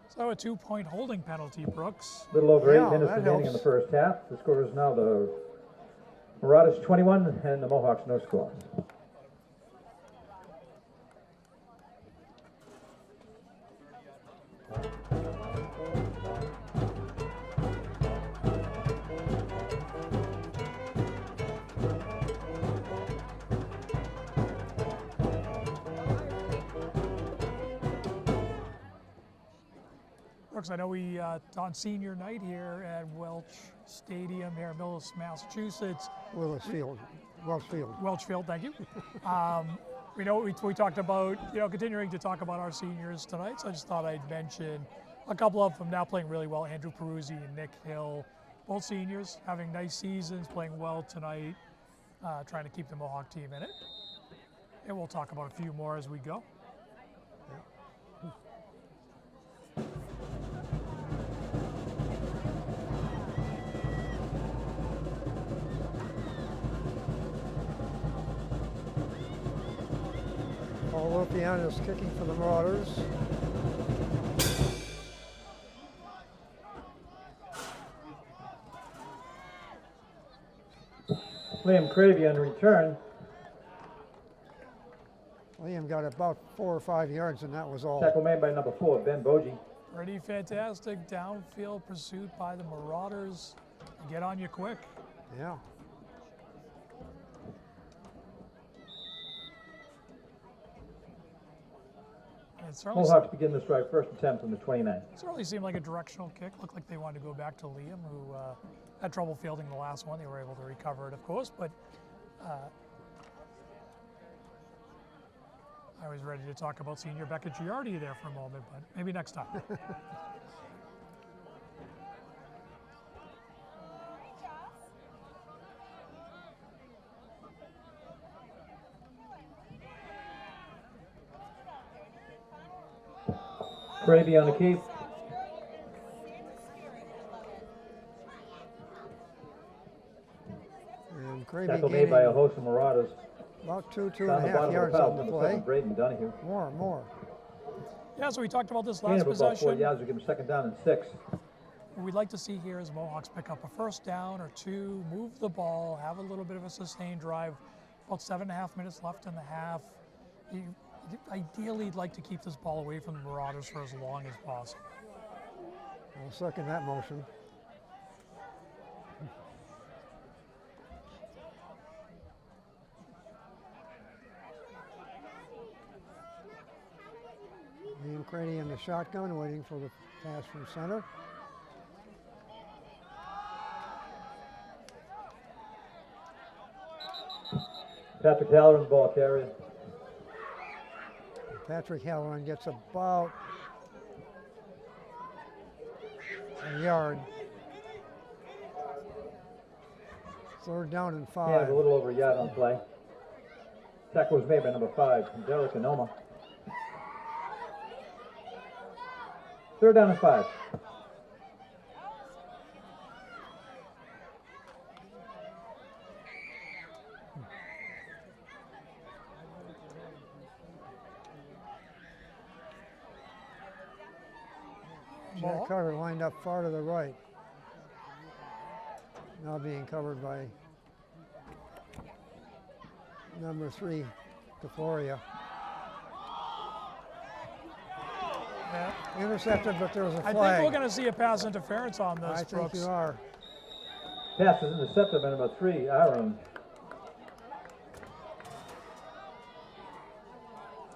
So a 2-point holding penalty, Brooks. a little over Yeah, 8 minutes that remaining in the helps. first half. The score is now the Marauders 21 and the Mohawks no score. Brooks, I know we on senior night here at Welch Stadium here in Millis, Massachusetts. Willis Field, Wells Field. Welch Field, thank you. We know we talked about, continuing to talk about our seniors tonight, so I just thought I'd mention a couple of them now playing really well. Andrew Peruzzi and Nick Hill, both seniors, having nice seasons, playing well tonight, trying to keep the Mohawk team in it. And we'll talk about a few more as we go. Paul Lopian is kicking for the Marauders. Liam Cravey on the return. Liam got about 4 or 5 yards, and that was all. Tackle made by number 4, Ben Bogie. Pretty fantastic downfield pursuit by the Marauders. Get on you quick. Yeah. It certainly, Mohawks begin this drive, first attempt on the 29. certainly seemed like a directional kick. Looked like they wanted to go back to Liam, who had trouble fielding the last one. They were able to recover it, of course, but I was ready to talk about senior Becca Giardi there for a moment, but maybe next time. Cravey on the keep. And Cravey Tackle made by a gaining host of Marauders. about 2 Down and the a half bottom of yards the foul, on the number play. 7, Braden Donahue. More. Yeah, so we talked about this Gain last of about 4 possession. yards, we give him second down and 6. What we'd like to see here is Mohawks pick up a first down or two, move the ball, have a little bit of a sustained drive. About 7.5 minutes left in the half. Ideally, you'd like to keep this ball away from the Marauders for as long as possible. I'll second that motion. Liam Craney in the shotgun, waiting for the pass from center. Patrick Halloran, ball carrier. Patrick Halloran gets about a yard. Third down and 5. Yeah, a little over a yard on play. Tackle was made by number 5, Derek Anoma. Third down and 5. Jack Carter lined up far to the right. Now being covered by number 3, DeFloria. Yeah. Intercepted, but there was a I flag. think we're going to see a pass interference on this, I think Brooks. you are. Pass is intercepted by number 3, Aaron.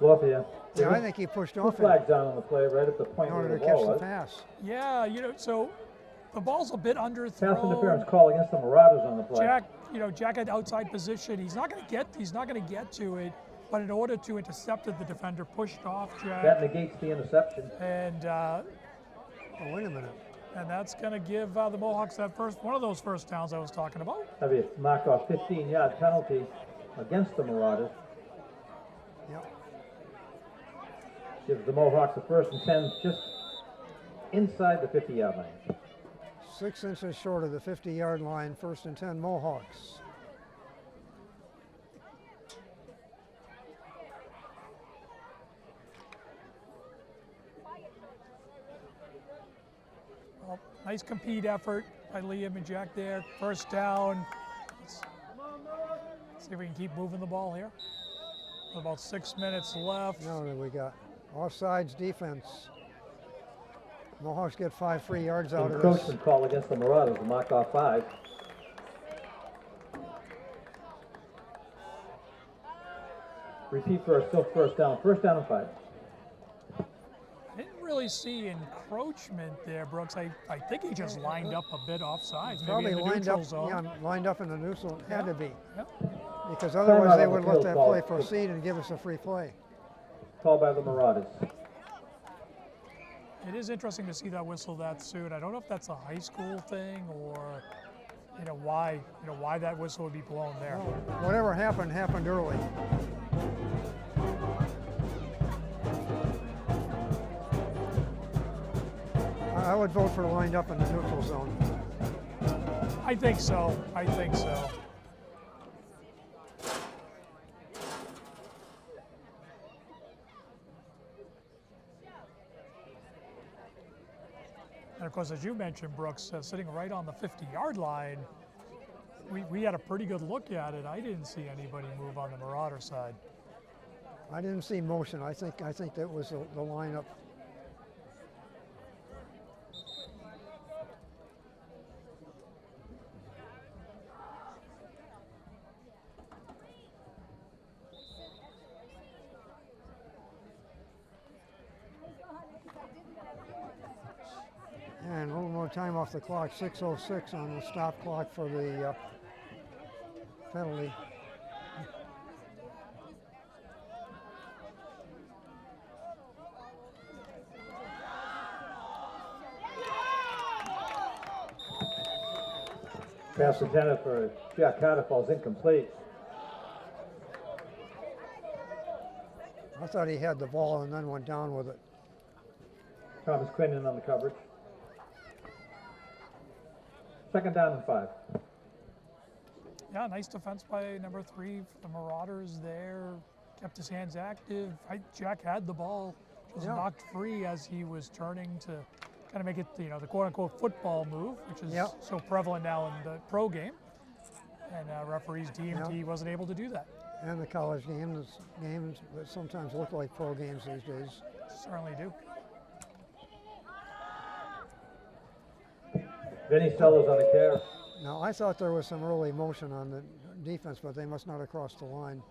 Lafayette. Yeah, I think he pushed 2 off it flags down on the play, right at the point in where order the to catch ball the was. pass. Yeah, so the ball's a bit Pass underthrown. interference call against the Marauders on the play. Jack had outside position. He's not going to get to it, but in order to intercept it, the defender pushed off That Jack, negates the interception. and Oh, wait a minute. that's going to give the Mohawks that one of those first downs I was talking about. That'd be a marked off 15-yard penalty against the Marauders. Yep. Gives the Mohawks a first and 10 just inside the 50-yard line. 6 inches short of the 50-yard line, first and 10 Mohawks. Well, nice compete effort by Liam and Jack there. First down. Let's see if we can keep moving the ball here. With about 6 minutes left. Now what do we got? Offsides defense. Mohawks get 5 free yards out of this. Encroachment call against the Marauders, a mark off 5. Repeat first, still first down and 5. I didn't really see encroachment there, Brooks. I think he just lined up a bit offsides, maybe Probably in the lined neutral up, zone. yeah, lined up in the neutral. Had to be, Yep. because otherwise they on the would let field that call. play proceed and give us a free play. Called by the Marauders. It is interesting to see that whistle that soon. I don't know if that's a high school thing or why that whistle would be blown there. Whatever happened early. I would vote for lined up in the neutral zone. I think so. I think so. And of course, as you mentioned, Brooks, sitting right on the 50-yard line, we had a pretty good look at it. I didn't see anybody move on the Marauder side. I didn't see motion. I think that was the lineup. And a little more time off the clock, 6:06 on the stop clock for the penalty. Pass intended for Jack Carter falls incomplete. I thought he had the ball and then went down with it. Thomas Quinn in on the coverage. Second down and 5. Yeah, nice defense by number 3 for the Marauders there. Kept his hands active. Jack had the ball, just knocked free as he was turning to kind of make it, the quote-unquote football move, which is so prevalent now in the pro game. And referees deemed he wasn't able to do that. And the college games that sometimes look like pro games these days. Certainly do. Vinny Sellers on the carry. Now, I thought there was some early motion on the defense, but they must not have crossed the line.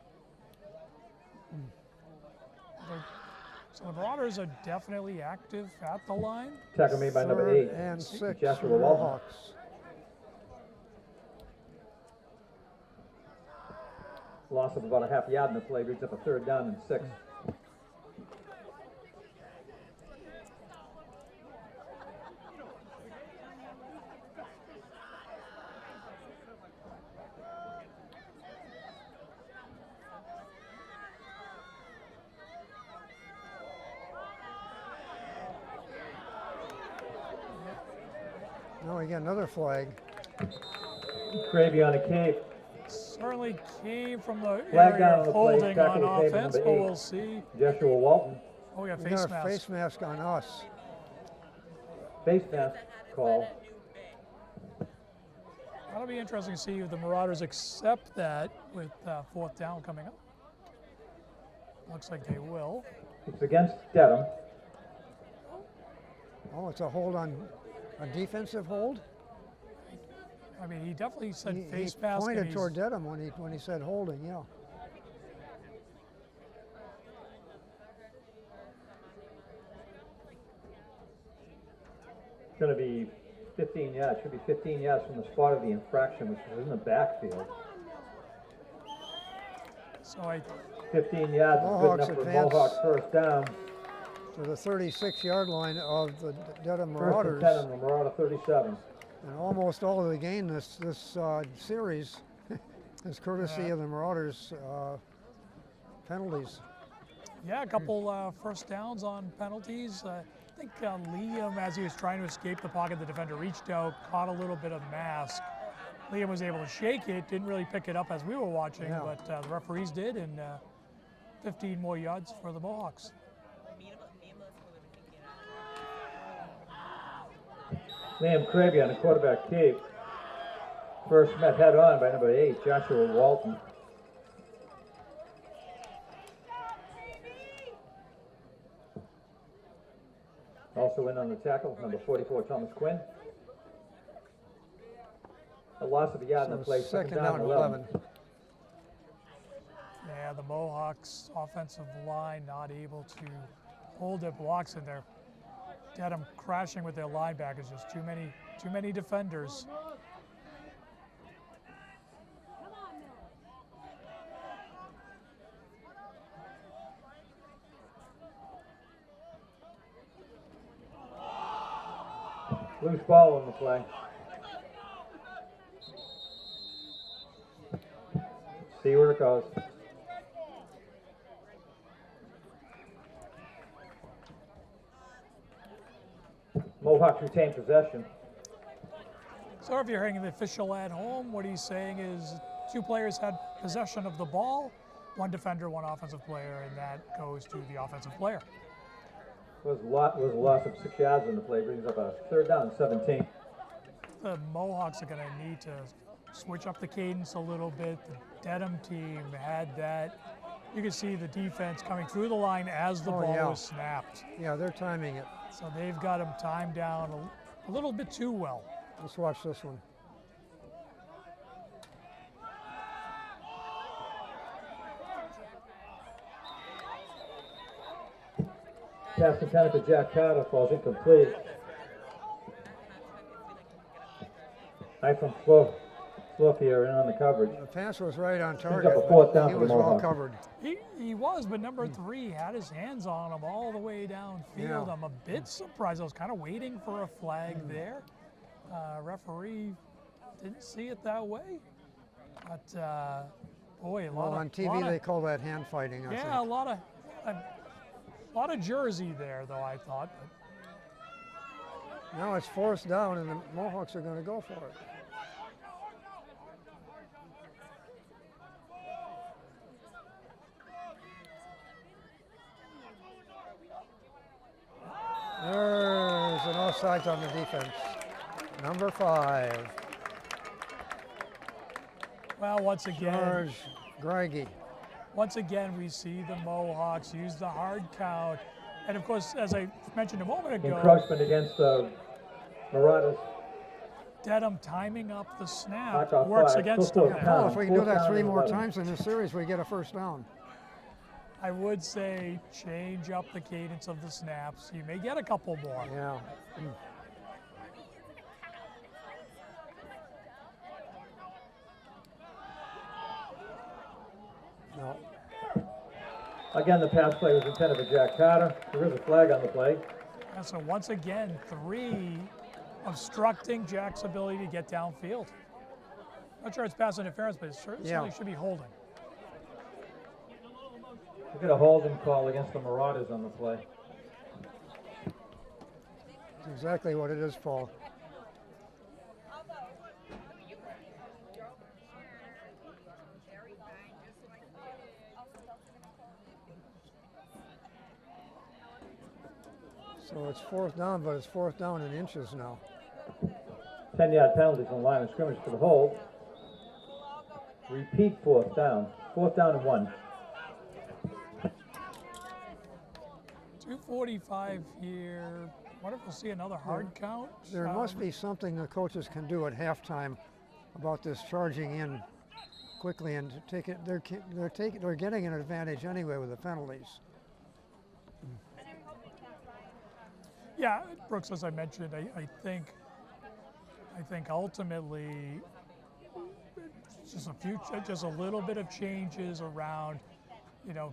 So the Marauders are definitely active at the line. Tackle made by number 8. Third and 6 Joshua for the Walton. Mohawks. Loss of about a half yard in the play, brings up a third down and 6. Now we get another flag. Gravy on a cape. Certainly came from the Flag area down on of the play. holding Tackle on was made by offense, number but 8. we'll see. Joshua Walton. Oh, we got We face got a mask. face mask on us. Face mask call. That'll be interesting to see if the Marauders accept that with 4th down coming up. Looks like they will. It's against Dedham. Oh, it's a hold on a defensive hold. I mean, he definitely said He face mask. and pointed he's- toward Dedham when he said holding. Yeah. It's going to be 15 yards. Should be 15 yards from the spot of the infraction, which is in the backfield. So 15 yards is good Mohawks enough for advance. Mohawks first down. To the 36-yard line of the Dedham First Marauders. and 10 on the Marauder 37. And almost all of the gain this series is courtesy of the Marauders penalties. yeah, a couple first downs on penalties. I think Liam, as he was trying to escape the pocket, the defender reached out, caught a little bit of mask. Liam was able to shake it, didn't really pick it up as we were watching, but the referees did, and 15 more yards for the Mohawks. Liam Kraby on the quarterback cape. First met head on by number 8, Joshua Walton. Also in on the tackle, number 44, Thomas Quinn. A loss of a yard in the play, second down and 11. Yeah, the Mohawks offensive line not able to hold their blocks, and they're Dedham crashing with their linebackers, just too many defenders. Loose ball on the play. See where it goes. Mohawks retain possession. So if you're hearing the official at home, what he's saying is 2 players had possession of the ball, 1 defender, 1 offensive player, and that goes to the offensive player. Was a loss of 6 yards in the play. Brings up a 3rd down, 17. The Mohawks are going to need to switch up the cadence a little bit. The Dedham team had that. You can see the defense coming through the line as the ball was snapped. Yeah, they're timing it. So they've got them timed down a little bit too well. Let's watch this one. Pass intended to Jack Carter falls incomplete. High from Fluffier in on the coverage. The pass was right on He's target. up a 4th but down he for the was well Mohawks. covered. He was, but number 3 had his hands on him all the way downfield. Yeah. I'm a bit surprised. I was kind of waiting for a flag there. Referee didn't see it that way. But, boy, Well, on TV they call that hand fighting, I yeah, think. a lot of jersey there, though, I thought. But Now it's 4th down, and the Mohawks are going to go for it. There's an offsides on the defense. Number 5, well, once again, George Greggy. Once again, we see the Mohawks use the hard count. And of course, as I mentioned a moment ago, Encroachment against the Marauders. Dedham timing up the snap Knock off works 5. against Football them there. count. Well, if we can do 4th that down 3 and more 11. times in this series, we get a 1st down. I would say change up the cadence of the snaps. You may get a couple more. Yeah. No. Again, the pass play was intended for Jack Carter. There is a flag on the play. And so once again, 3 obstructing Jack's ability to get downfield. Not sure it's pass interference, but it certainly should be holding. We get a holding call against the Marauders on the play. That's exactly what it is, Paul. So it's 4th down, but it's 4th down in inches now. 10-yard penalty from the line of scrimmage for the hold. Repeat 4th down. 4th down and 1. 2:45 here. What if we'll see another hard count? There must be something the coaches can do at halftime about this charging in quickly and to take it. They're getting an advantage anyway with the penalties. Yeah, Brooks, as I mentioned, I think ultimately just a little bit of changes around,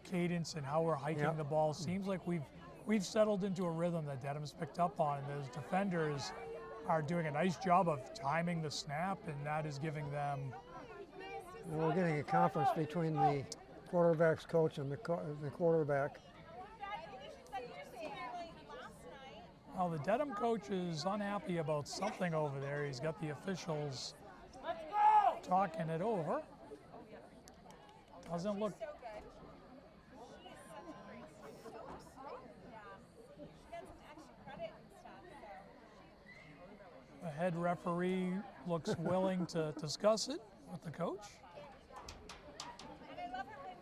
cadence and how we're hiking the ball. Seems like we've settled into a rhythm that Dedham's picked up on, and those defenders are doing a nice job of timing the snap, and that is giving them. And we're getting a conference between the quarterback's coach and the quarterback. Well, the Dedham coach is unhappy about something over there. He's got the officials talking it over. Doesn't look. The head referee looks willing to discuss it with the coach.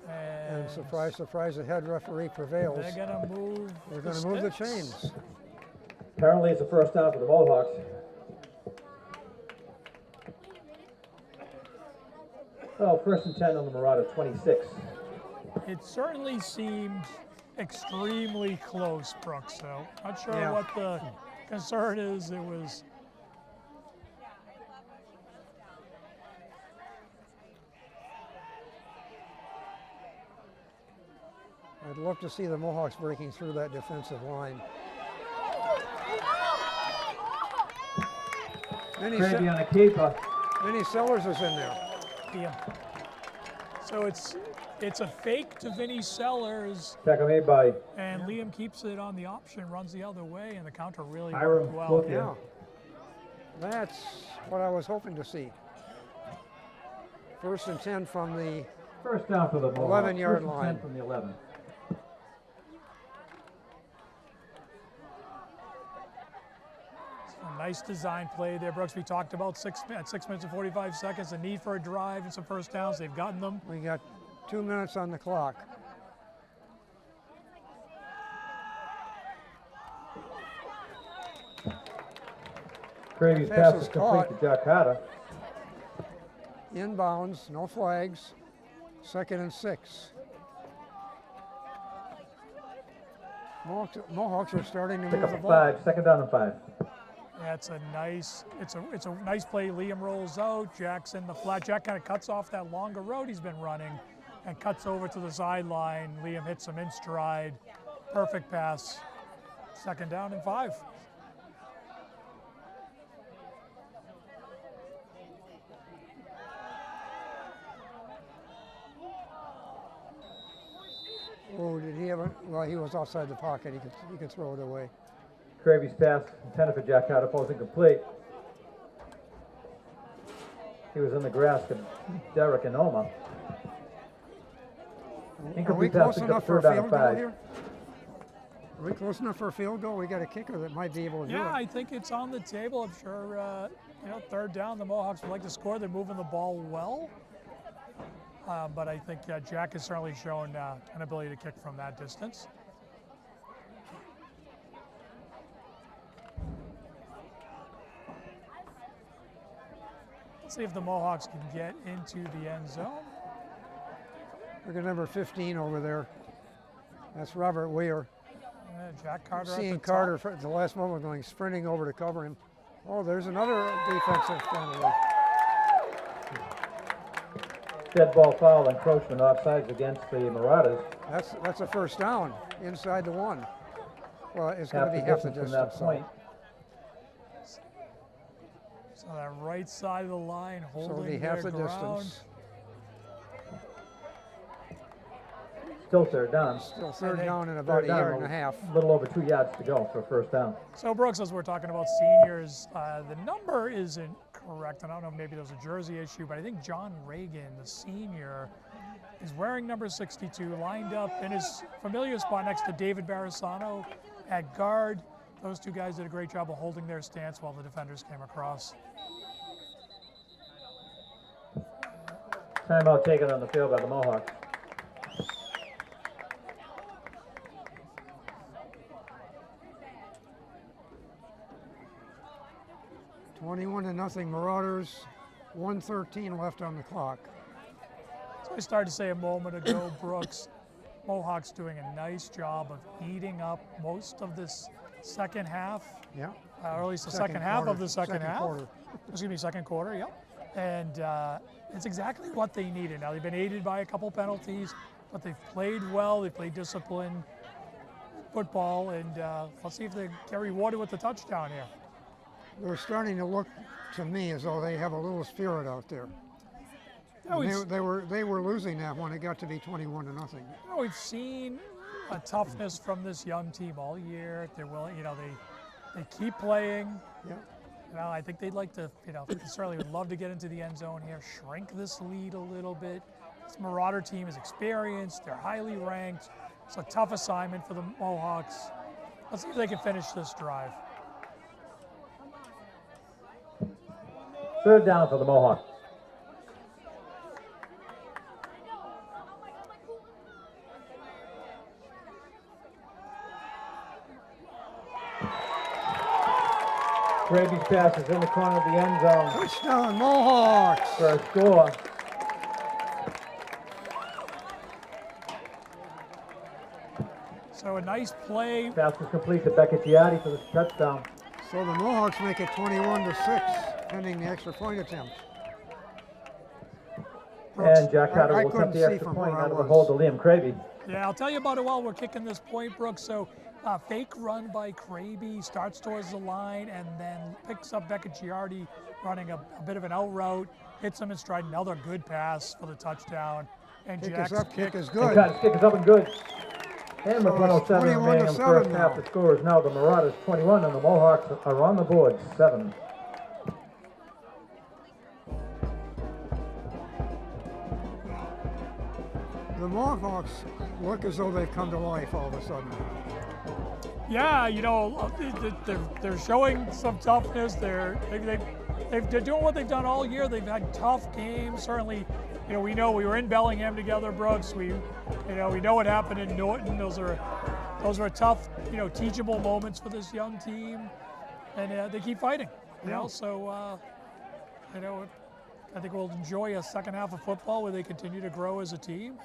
And surprise, surprise, the head referee prevails. They're going to move. They're going to move the chains. Apparently it's a 1st down for the Mohawks. Well, 1st and 10 on the Marauder 26. It certainly seemed extremely close, Brooks. So not sure Yeah. what the concern is. It was. I'd love to see the Mohawks breaking through that defensive line. Gravy on a keeper. Vinny Sellers is in there. Yeah. So it's a fake to Vinny Sellers, Tackle made by and Liam keeps it on the option, runs the other way, and the counter really Hiram worked well. Wilkie. Yeah. That's what I was hoping to see. 1st and 10 from the First down for the Mohawks. 11-yard 1st and 10 line. from the 11. A nice design play there, Brooks. We talked about 6 minutes and 45 seconds, the need for a drive and some first downs. They've gotten them. We got 2 minutes on the clock. Gravy's Pass pass is is complete to caught. Jack Carter. Inbounds, no flags. 2nd and 6. Mohawks are starting to Pick move up the a ball. 5. 2nd down and 5. That's a nice. It's a nice play. Liam rolls out. Jack's in the flat. Jack kind of cuts off that longer road he's been running, and cuts over to the sideline. Liam hits him in stride. Perfect pass. 2nd down and 5. Oh, did he have a? Well, he was outside the pocket. He could throw it away. Gravy's pass intended for Jack Carter, falls incomplete. He was in the grass to Derek and Oma. Are we Incomplete pass close picked enough up for a 3rd down field and goal 5. here? Are we close enough for a field goal? We got a kicker that might be able to do Yeah, it. I think it's on the table. I'm sure. 3rd down. The Mohawks would like to score. They're moving the ball well. But I think Jack has certainly shown an ability to kick from that distance. Let's see if the Mohawks can get into the end zone. Look at number 15 over there. That's Robert Weir. Jack Carter Seeing at the Carter top. at the last moment going sprinting over to cover him. Oh, there's another defensive penalty. Dead ball foul, encroachment offsides against the Marauders. That's a 1st down inside the 1. Well, it's going to be half the from distance. that so- point. So that right side of the line So it'll holding be half their the ground. distance. Still 3rd down. Still 3rd think down and about a Third down, yard and a half. A little over 2 yards to go for a 1st down. So Brooks, as we're talking about seniors, the number isn't correct. I don't know, maybe there's a jersey issue, but I think John Reagan, the senior, is wearing number 62, lined up in his familiar spot next to David Barisano at guard. Those two guys did a great job of holding their stance while the defenders came across. Timeout taken on the field by the Mohawks. $21-0 Marauders. 1:13 left on the clock. So I started to say a moment ago, Brooks, Mohawks doing a nice job of eating up most of this second half, Yeah. or at least the second half quarter, of the second half. quarter. Excuse me, second quarter, yep. And it's exactly what they needed. Now, they've been aided by a couple penalties, but they've played well, they played disciplined football, and let's see if they get rewarded with the touchdown here. They're starting to look to me as though they have a little spirit out there. You know, They were losing that when it got to be 21-0. we've seen a toughness from this young team all year. They're willing, they keep playing. Yeah. I think they'd like to, they certainly would love to get into the end zone here, shrink this lead a little bit. This Marauder team is experienced, they're highly ranked. It's a tough assignment for the Mohawks. Let's see if they can finish this drive. 3rd down for the Mohawks. Gravy's pass is in the corner of the end zone Touchdown, Mohawks! for a score. a nice play. Pass was complete to Beckett Giatti for the touchdown. So the Mohawks make it 21-6, pending the extra point attempt. And Jack Carter I will couldn't attempt the see extra from point where I out of the was. hole to Liam Cravey. Yeah, I'll tell you about it while we're kicking this point, Brooks. So fake run by Craby, starts towards the line, and then picks up Beckett Giardi running a bit of an out route, hits him in stride. Another good pass for the touchdown. And Kick Jack's is up, kick is And good. Carter's kick is up and good. And with So 107 it's remaining in the 21-7 first half, now. the score is now the Marauders 21 and the Mohawks are on the board 7. The Mohawks look as though they've come to life all of a sudden. Yeah, you know, they're showing some toughness. They're doing what they've done all year. They've had tough games. Certainly, you know, we were in Bellingham together, Brooks. We know what happened in Norton. Those were tough, you know, teachable moments for this young team, and they keep fighting. You know, so you know, I think we'll enjoy a second half of football where they continue to grow as a team.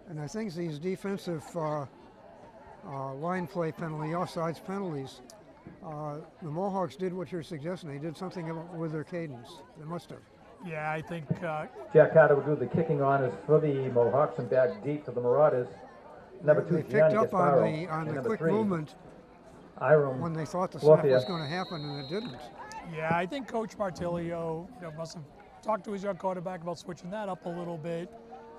And I think these defensive line play penalty, offsides penalties, the Mohawks did what you're suggesting. They did something with their cadence. They must have. Yeah, I think Jack Carter will do the kicking on is for the Mohawks and back deep for the Marauders. Number 2, They picked Gianni up Gasparo. on And the number quick 3, movement Iram when they thought the snap Lafia. was going to happen, and it didn't. yeah, I think Coach Martilio, you know, must have talked to his young quarterback about switching that up a little bit.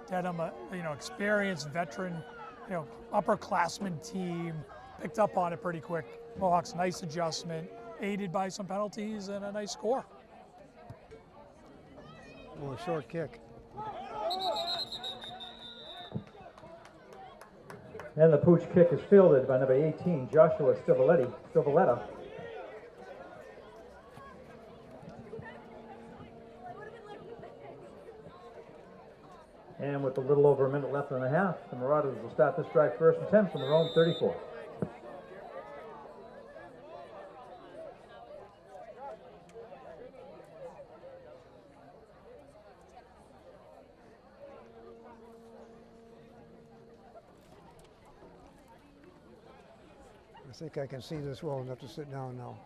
Dedham, you know, experienced veteran, you know, upperclassman team, picked up on it pretty quick. Mohawks, nice adjustment, aided by some penalties and a nice score. Oh, a short kick. And the pooch kick is fielded by number 18, Joshua Stivaletta. And with a little over a minute left and a half, the Marauders will start this drive first and 10 from their own 34. I think I can see this well enough to sit down now.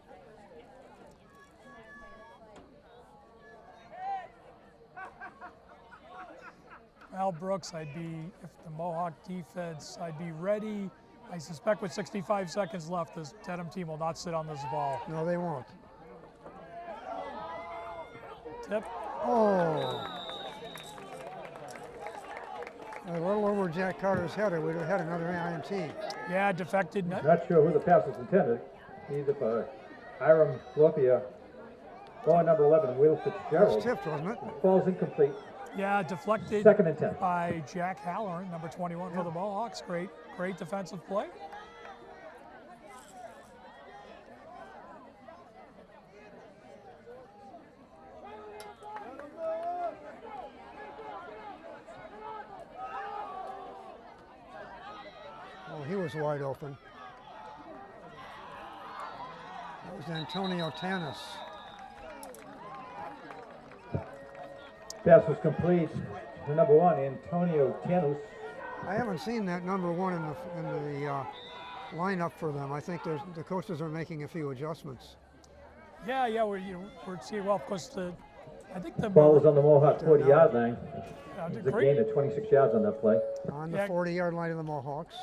Al Brooks, if the Mohawk defense, I'd be ready. I suspect with 65 seconds left, this Dedham team will not sit on this ball. No, they won't. Tip. Oh. A little over Jack Carter's head, or we'd have had another INT. Yeah, defected. Not sure who the pass was intended, either for Iram Lafia or number 11, Will It was Fitzgerald. tipped, wasn't it? Falls incomplete. Yeah, deflected Second and 10. by Jack Halloran, number 21 for the Mohawks. Great defensive play. Oh, he was wide open. That was Antonio Tanis. Pass was complete to number 1, Antonio Tanus. I haven't seen that number 1 in the lineup for them. I think the coaches are making a few adjustments. Yeah, we're seeing, well, of course, I think the Ball was on the Mohawk 40-yard line. did It's a great. gain of 26 yards on that play. On the Yeah. 40-yard line of the Mohawks.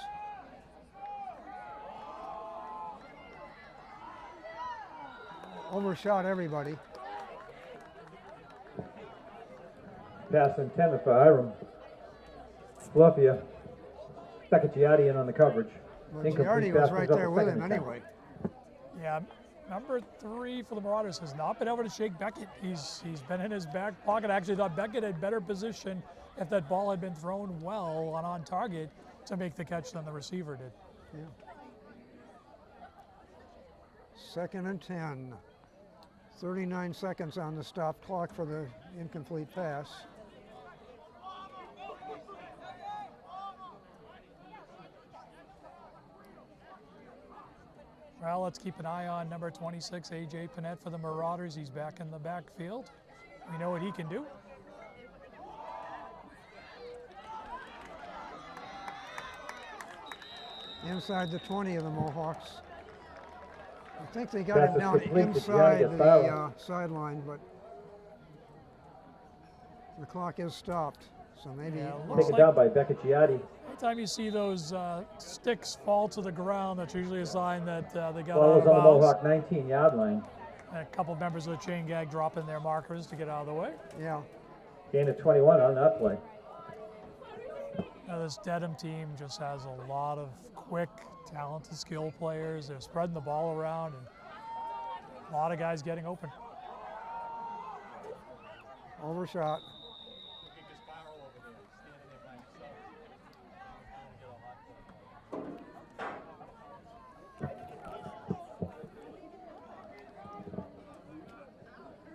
Overshot everybody. Pass intended for Iram Lafia. Beckett Giatti in on the coverage. Well, Incomplete Giardi was pass right up there to with second him and 10. anyway. Yeah, number 3 for the Marauders has not been able to shake Beckett. He's been in his back pocket. I actually thought Beckett had better position if that ball had been thrown well on target to make the catch than the receiver did. Yeah. Second and 10. 39 seconds on the stop clock for the incomplete pass. Well, let's keep an eye on number 26, A.J. Panett for the Marauders. He's back in the backfield. We know what he can do. inside the 20 of the Mohawks. I think they got Pass it is down complete to inside Gianni the Gasparo. sideline, but the clock is stopped. So maybe Yeah, well, looks Taken down by Becca Giatti. Anytime you see those sticks fall to the ground, that's usually a sign that they got Ball out is of on the bounds. Mohawk 19-yard line. And a couple members of the chain gang dropping their markers to get out of the way. yeah. Gain of 21 on that play. Now, this Dedham team just has a lot of quick, talented, skilled players. They're spreading the ball around, and a lot of guys getting open. Overshot.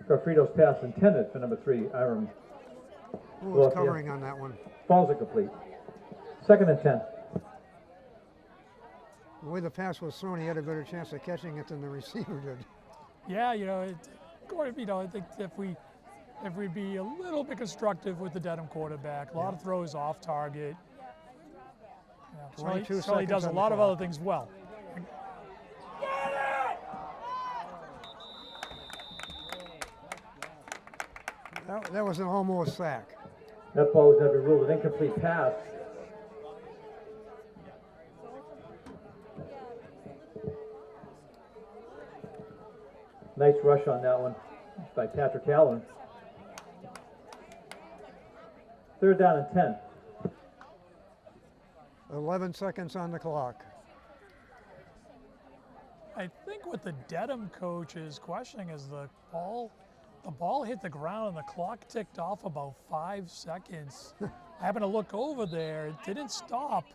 Garfrido's pass intended for number 3, Iram. Who Well, was yeah. covering on that one? Balls are complete. 2nd and 10. The way the pass was thrown, he had a better chance of catching it than the receiver did. Yeah, I think if we'd be a little bit constructive with the Dedham quarterback, a lot of throws off target. 22 Charlie does seconds a on the lot of clock. other things well. That was an almost sack. That ball is going to be ruled an incomplete pass. Nice rush on that one by Patrick Allen. 3rd down and 10. 11 seconds on the clock. I think what the Dedham coach is questioning is the ball hit the ground and the clock ticked off about 5 seconds. I happened to look over there. It didn't stop.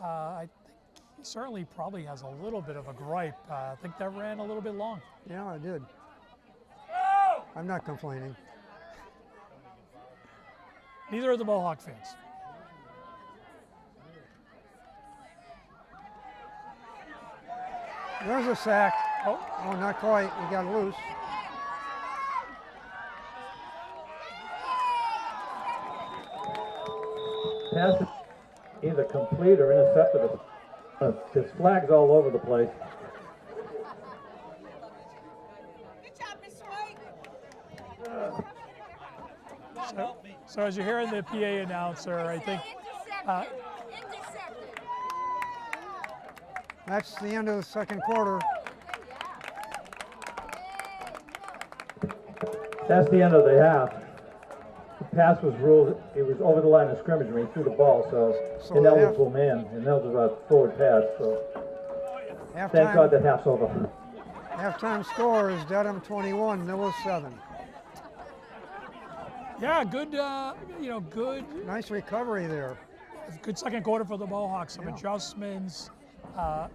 I think he certainly probably has a little bit of a gripe. I think that ran a little bit long. Yeah, I did. I'm not complaining. Neither are the Mohawk fans. There's a sack. Oh, Oh, not quite. He got loose. Pass is either complete or intercepted. There's flags all over the place. Good job, Mr. White. so as you're hearing the PA announcer, I think Intercepted. That's the end of the second quarter. That's the end of the half. The pass was ruled, it was over the line of scrimmage when he threw the ball, so So ineligible man, ineligible forward pass, so thank God that half's over. Halftime score is Dedham 21, Millis 7. yeah, good Nice recovery there. good second quarter for the Mohawks. Some adjustments. As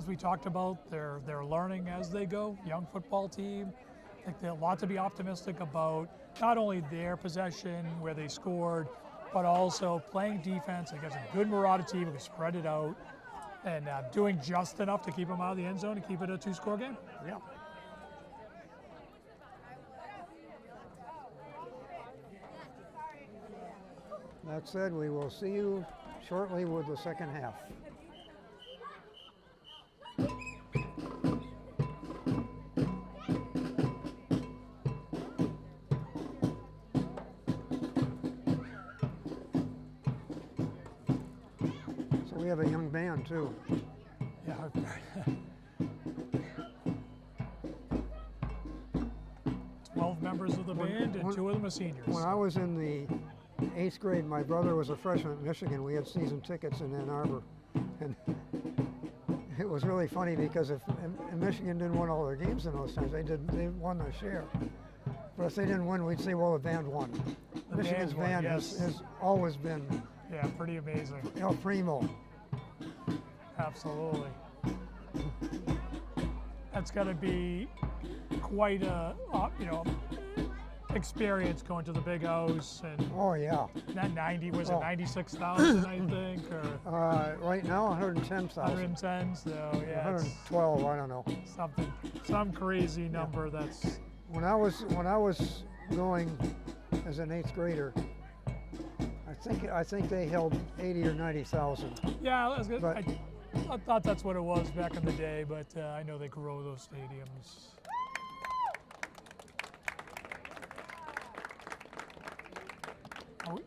we talked about, they're learning as they go. Young football team. I think there's a lot to be optimistic about. Not only their possession where they scored, but also playing defense against a good Marauder team who can spread it out and doing just enough to keep them out of the end zone and keep it a 2-score game. Yeah. That said, we will see you shortly with the second half. So we have a young band too. Yeah. 12 members of the band and 2 of them are seniors. When I was in the 8th grade, my brother was a freshman at Michigan. We had season tickets in Ann Arbor. And it was really funny because if Michigan didn't win all their games in those times, they won their share. But if they didn't win, we'd say, well, the band won. The Michigan's band won, band yes. has always been Yeah, pretty amazing. El Primo. Absolutely. That's got to be quite a experience going to the big house and Oh, yeah. that 90 was Oh. it 96,000 I think or Right now, 110,000. 110. So yeah, it's 112, I don't know. some crazy number. That's When I was going as an 8th grader, I I think they held 80 or 90,000. Yeah, I was gonna, But- I thought that's what it was back in the day, but I know they grow those stadiums. Are we-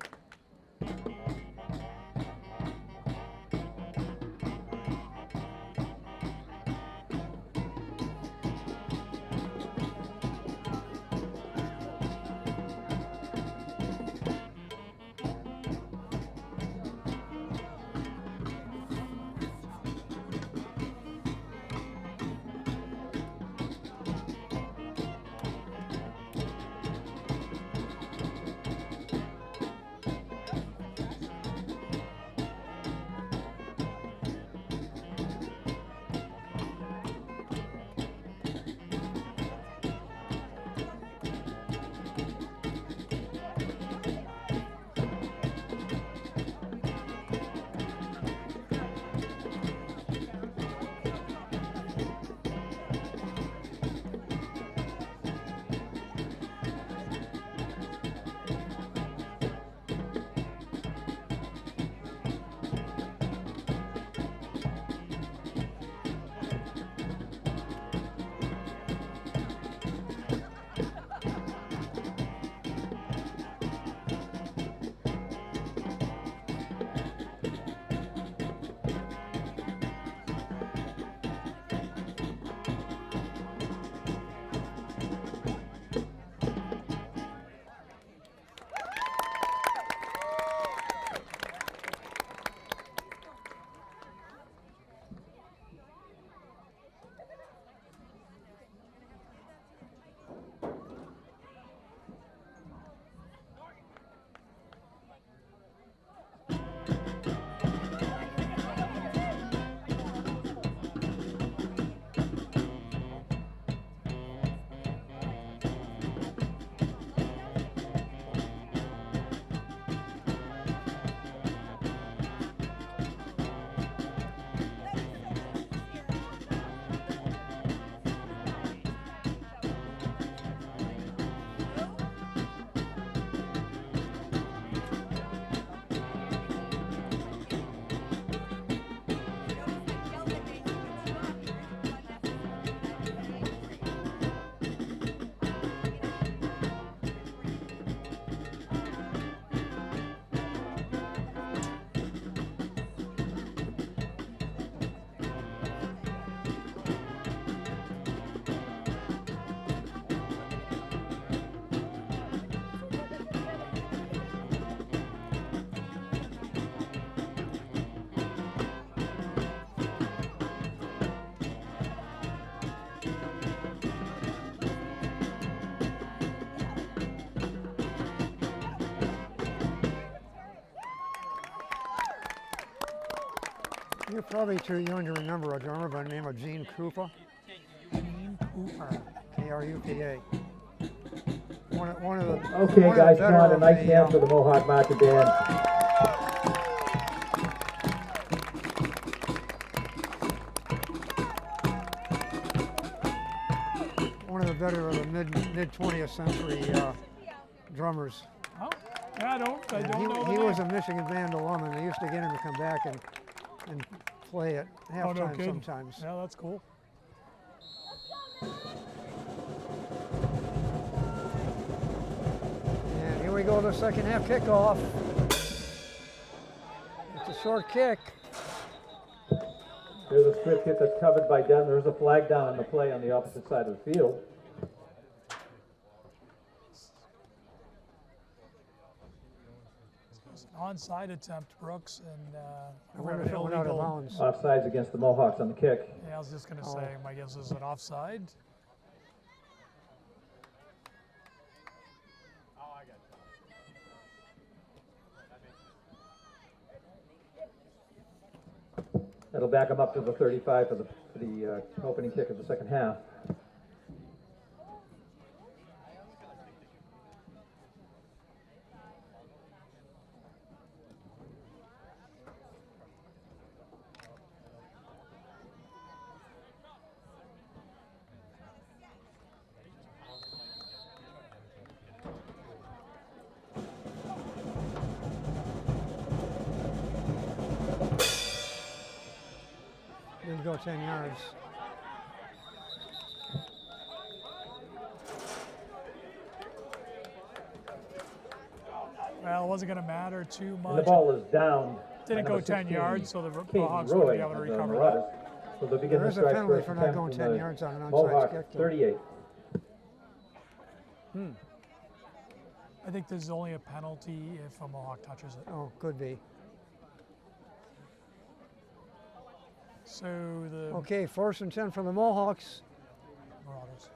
You're probably too young to remember a drummer by the name of Gene Krupa, Gene Cooper. K-R-U-P-A. One of the Okay, one of the guys, better come on, a of nice the, hand for the Mohawk Marching Band. one of the better of the mid 20th century drummers. Oh, yeah, I don't And know he the was a name. Michigan band alum, and they used to get him to come back and play at Oh, no halftime kidding. sometimes. Yeah, that's cool. And here we go, the second half kickoff. It's a short kick. There's a strip kick that's covered by Dedham. There's a flag down in the play on the opposite side of the field. It's an onside attempt, Brooks, and I wonder if it went out of bounds. Offsides against the Mohawks on the kick. Yeah, I was just gonna Oh. say, my guess is it offside. That'll back them up to the 35 for the opening kick of the second half. go 10 yards. Well, it wasn't going to matter too And the much. ball is down. Didn't by go number 10 16, yards, so the Caden Mohawks wouldn't Roy be able to of the recover Marauders. that. So they'll begin There the is a strike penalty first for and not 10 going from 10 the yards on an onside Mohawks kick, though. 38. I think there's only a penalty if a Mohawk touches it. Oh, could be. So the Okay, 1st and 10 for the Mohawks Marauders.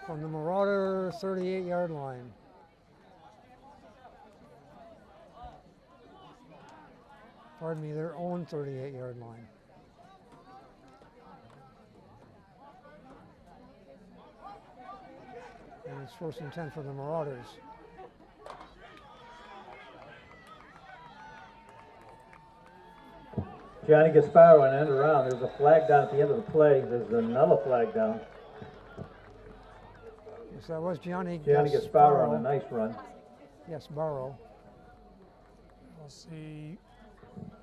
from the Marauder 38-yard line. Pardon me, their own 38-yard line. And it's 1st and 10 for the Marauders. Johnny Gasparo and end around. There's a flag down at the end of the play. There's another flag down. Yes, that was Gianni Gasparo on a nice run. Yes, Barrow. We'll see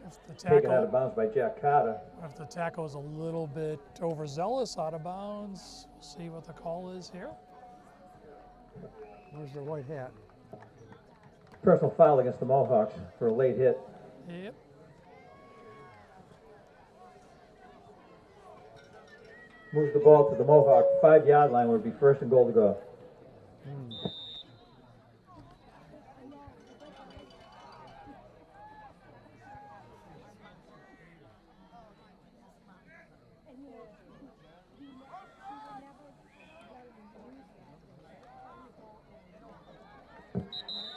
if the Taken out tackle of bounds by Jack Carter. if the tackle is a little bit overzealous, out of bounds. We'll see what the call is here. Where's the white hat? Personal foul against the Mohawks for a late hit. Yep. Moves the ball to the Mohawk 5-yard line where it'd be 1st and goal to go.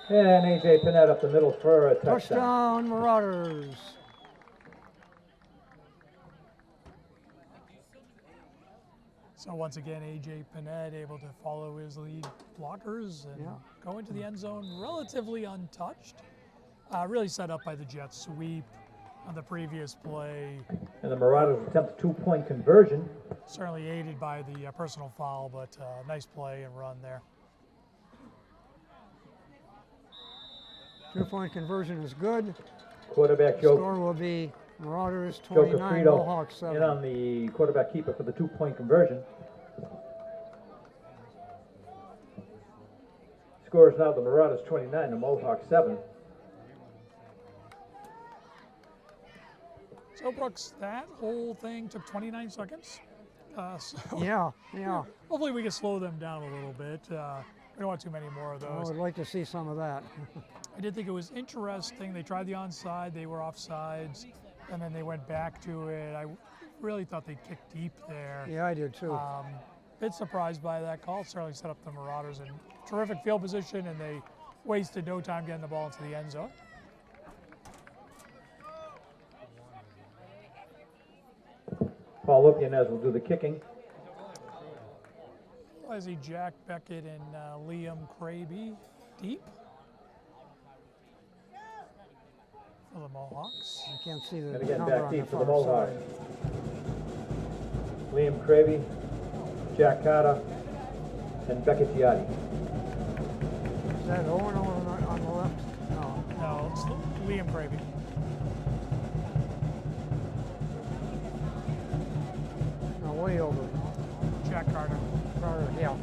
And A.J. Panett up the middle for a touchdown. Touchdown, Marauders. So once again, A.J. Panett able to follow his lead blockers and Yeah. go into the end zone relatively untouched. Really set up by the jet sweep on the previous play. And the Marauders attempt a 2-point conversion. Certainly aided by the personal foul, but nice play and run there. 2-point conversion is good. Quarterback Joe Score will be Marauders Joe 29, Caprito Mohawks in 7. on the quarterback keeper for the 2-point conversion. Score is now the Marauders 29, the Mohawks 7. So Brooks, that whole thing took 29 seconds. So Yeah, yeah. hopefully we can slow them down a little bit. We don't want too many more of I those. would like to see some of that. I did think it was interesting. They tried the onside, they were offsides, and then they went back to it. I really thought they kicked deep there. Yeah, I did too. Bit surprised by that call. Certainly set up the Marauders in terrific field position, and they wasted no time getting the ball into the end zone. Paul Lupinez will do the kicking. I see Jack Beckett and Liam Kraby deep for the Mohawks. I can't see the And again, number back on the deep for the far Mohawks. side. Liam Cravey, Jack Carter, and Beckett Giatti. Is that Owen on the left? No. No, it's Liam Kraby. No, way over. Jack Carter. Carter, yeah.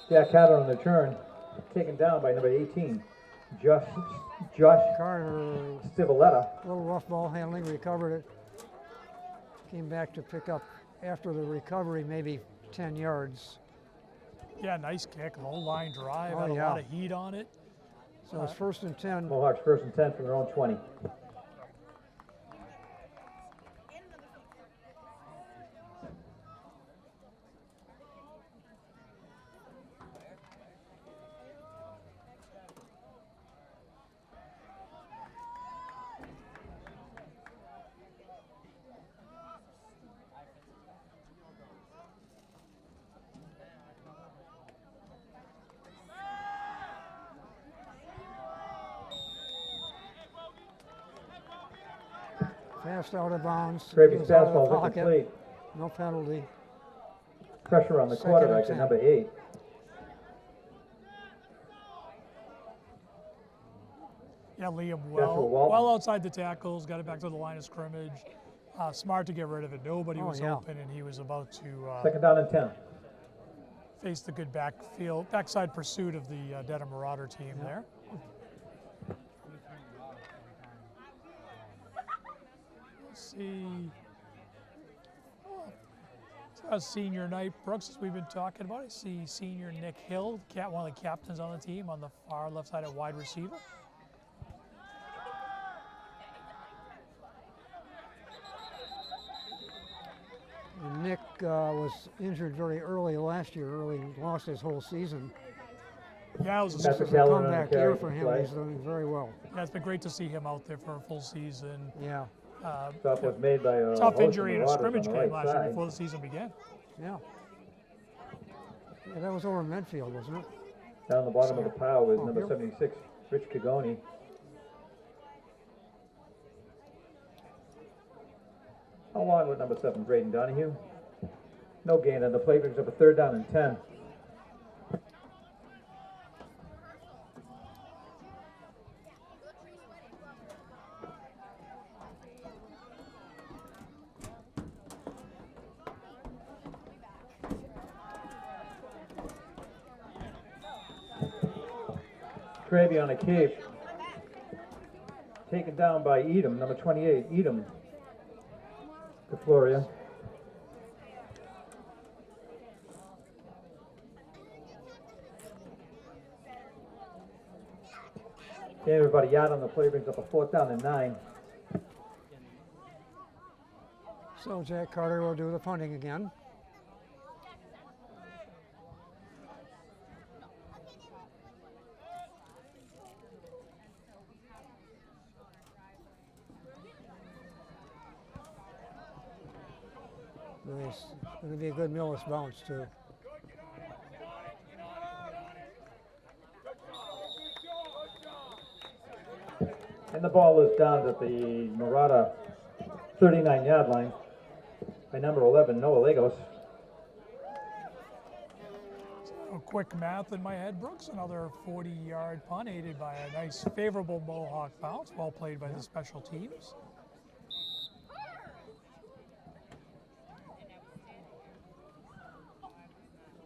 Jack Carter on the turn, taken down by number 18, Josh Carter, Stivaletta. a little rough ball handling, recovered it. Came back to pick up after the recovery, maybe 10 yards. Yeah, nice kick, low line drive, Oh, had a yeah. lot of heat on it. So it's 1st and 10. Mohawks 1st and 10 from their own 20. Passed out of bounds. Cravey's Goes out of the fastball is pocket. incomplete. No penalty. Pressure on the Second and quarterback at 10. number 8. Got Liam Walton. well outside the tackles, got it back to the line of scrimmage. Smart to get rid of it. Nobody was open, and he was about to Second down and 10. face the good backside pursuit of the Dedham Marauder team there. Let's see. Senior night, Brooks, as we've been talking about. I see senior Nick Hill, one of the captains on the team, on the far left side at wide receiver. And Nick was injured very early last year, lost his whole season. Yeah, it was That's a This is a comeback year for him. play. He's doing very well. Yeah, it's been great to see him out there for a full season. Yeah, Stop was made by a Tough host of injury in a Marauders scrimmage on the game right last year side. before the season began. yeah. Yeah, that was over in Medfield, wasn't it? Down the bottom of the pile is Oh, number here. 76, Rich Cagoni. Along with number 7, Braden Donahue. No gain on the play, brings up a third down and 10. Cravey on a cape. Taken down by Edom, number 28, Edom. To Floria. Gain about a yard on the play, brings up a fourth down and 9. So Jack Carter will do the punting again. Nice. Going to be a good Millis bounce too. And the ball is down at the Marauder 39-yard line by number 11, Noah Lagos. A quick math in my head, Brooks. Another 40-yard punt aided by a nice, favorable Mohawk bounce. Well played by the special teams.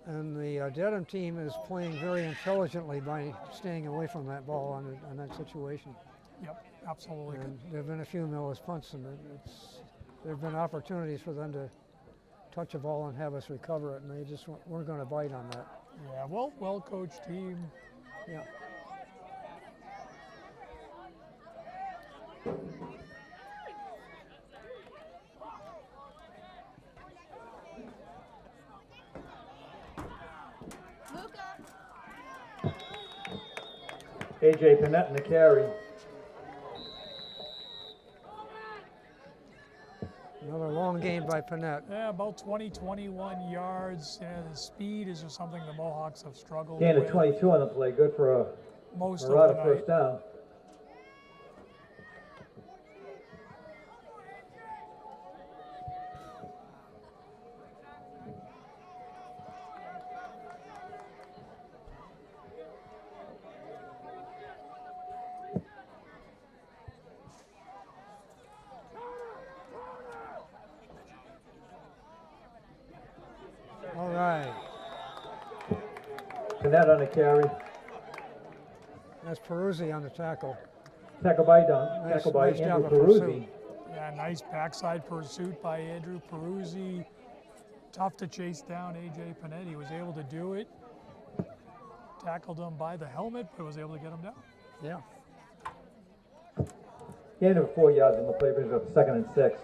And the Dedham team is playing very intelligently by staying away from that ball on that situation. Yep, absolutely. And there have been a few Millis punts, and there have been opportunities for them to touch a ball and have us recover it, and they just weren't going to bite on that. Yeah, well coached team. Yeah. AJ Panett in the carry. Another long gain by Panett. Yeah, about 21 yards. Yeah, the speed is just something the Mohawks have struggled Gain with of 22 on the play, good for a most of Marauder the night. first down. All right. Panett on the carry. That's Peruzzi on the tackle. Tackle by Nice Andrew job of Peruzzi. pursuit. Yeah, nice backside pursuit by Andrew Peruzzi. Tough to chase down AJ Panetti. Was able to do it. Tackled him by the helmet, but was able to get him down. Yeah. Gain of 4 yards on the play, brings up second and 6.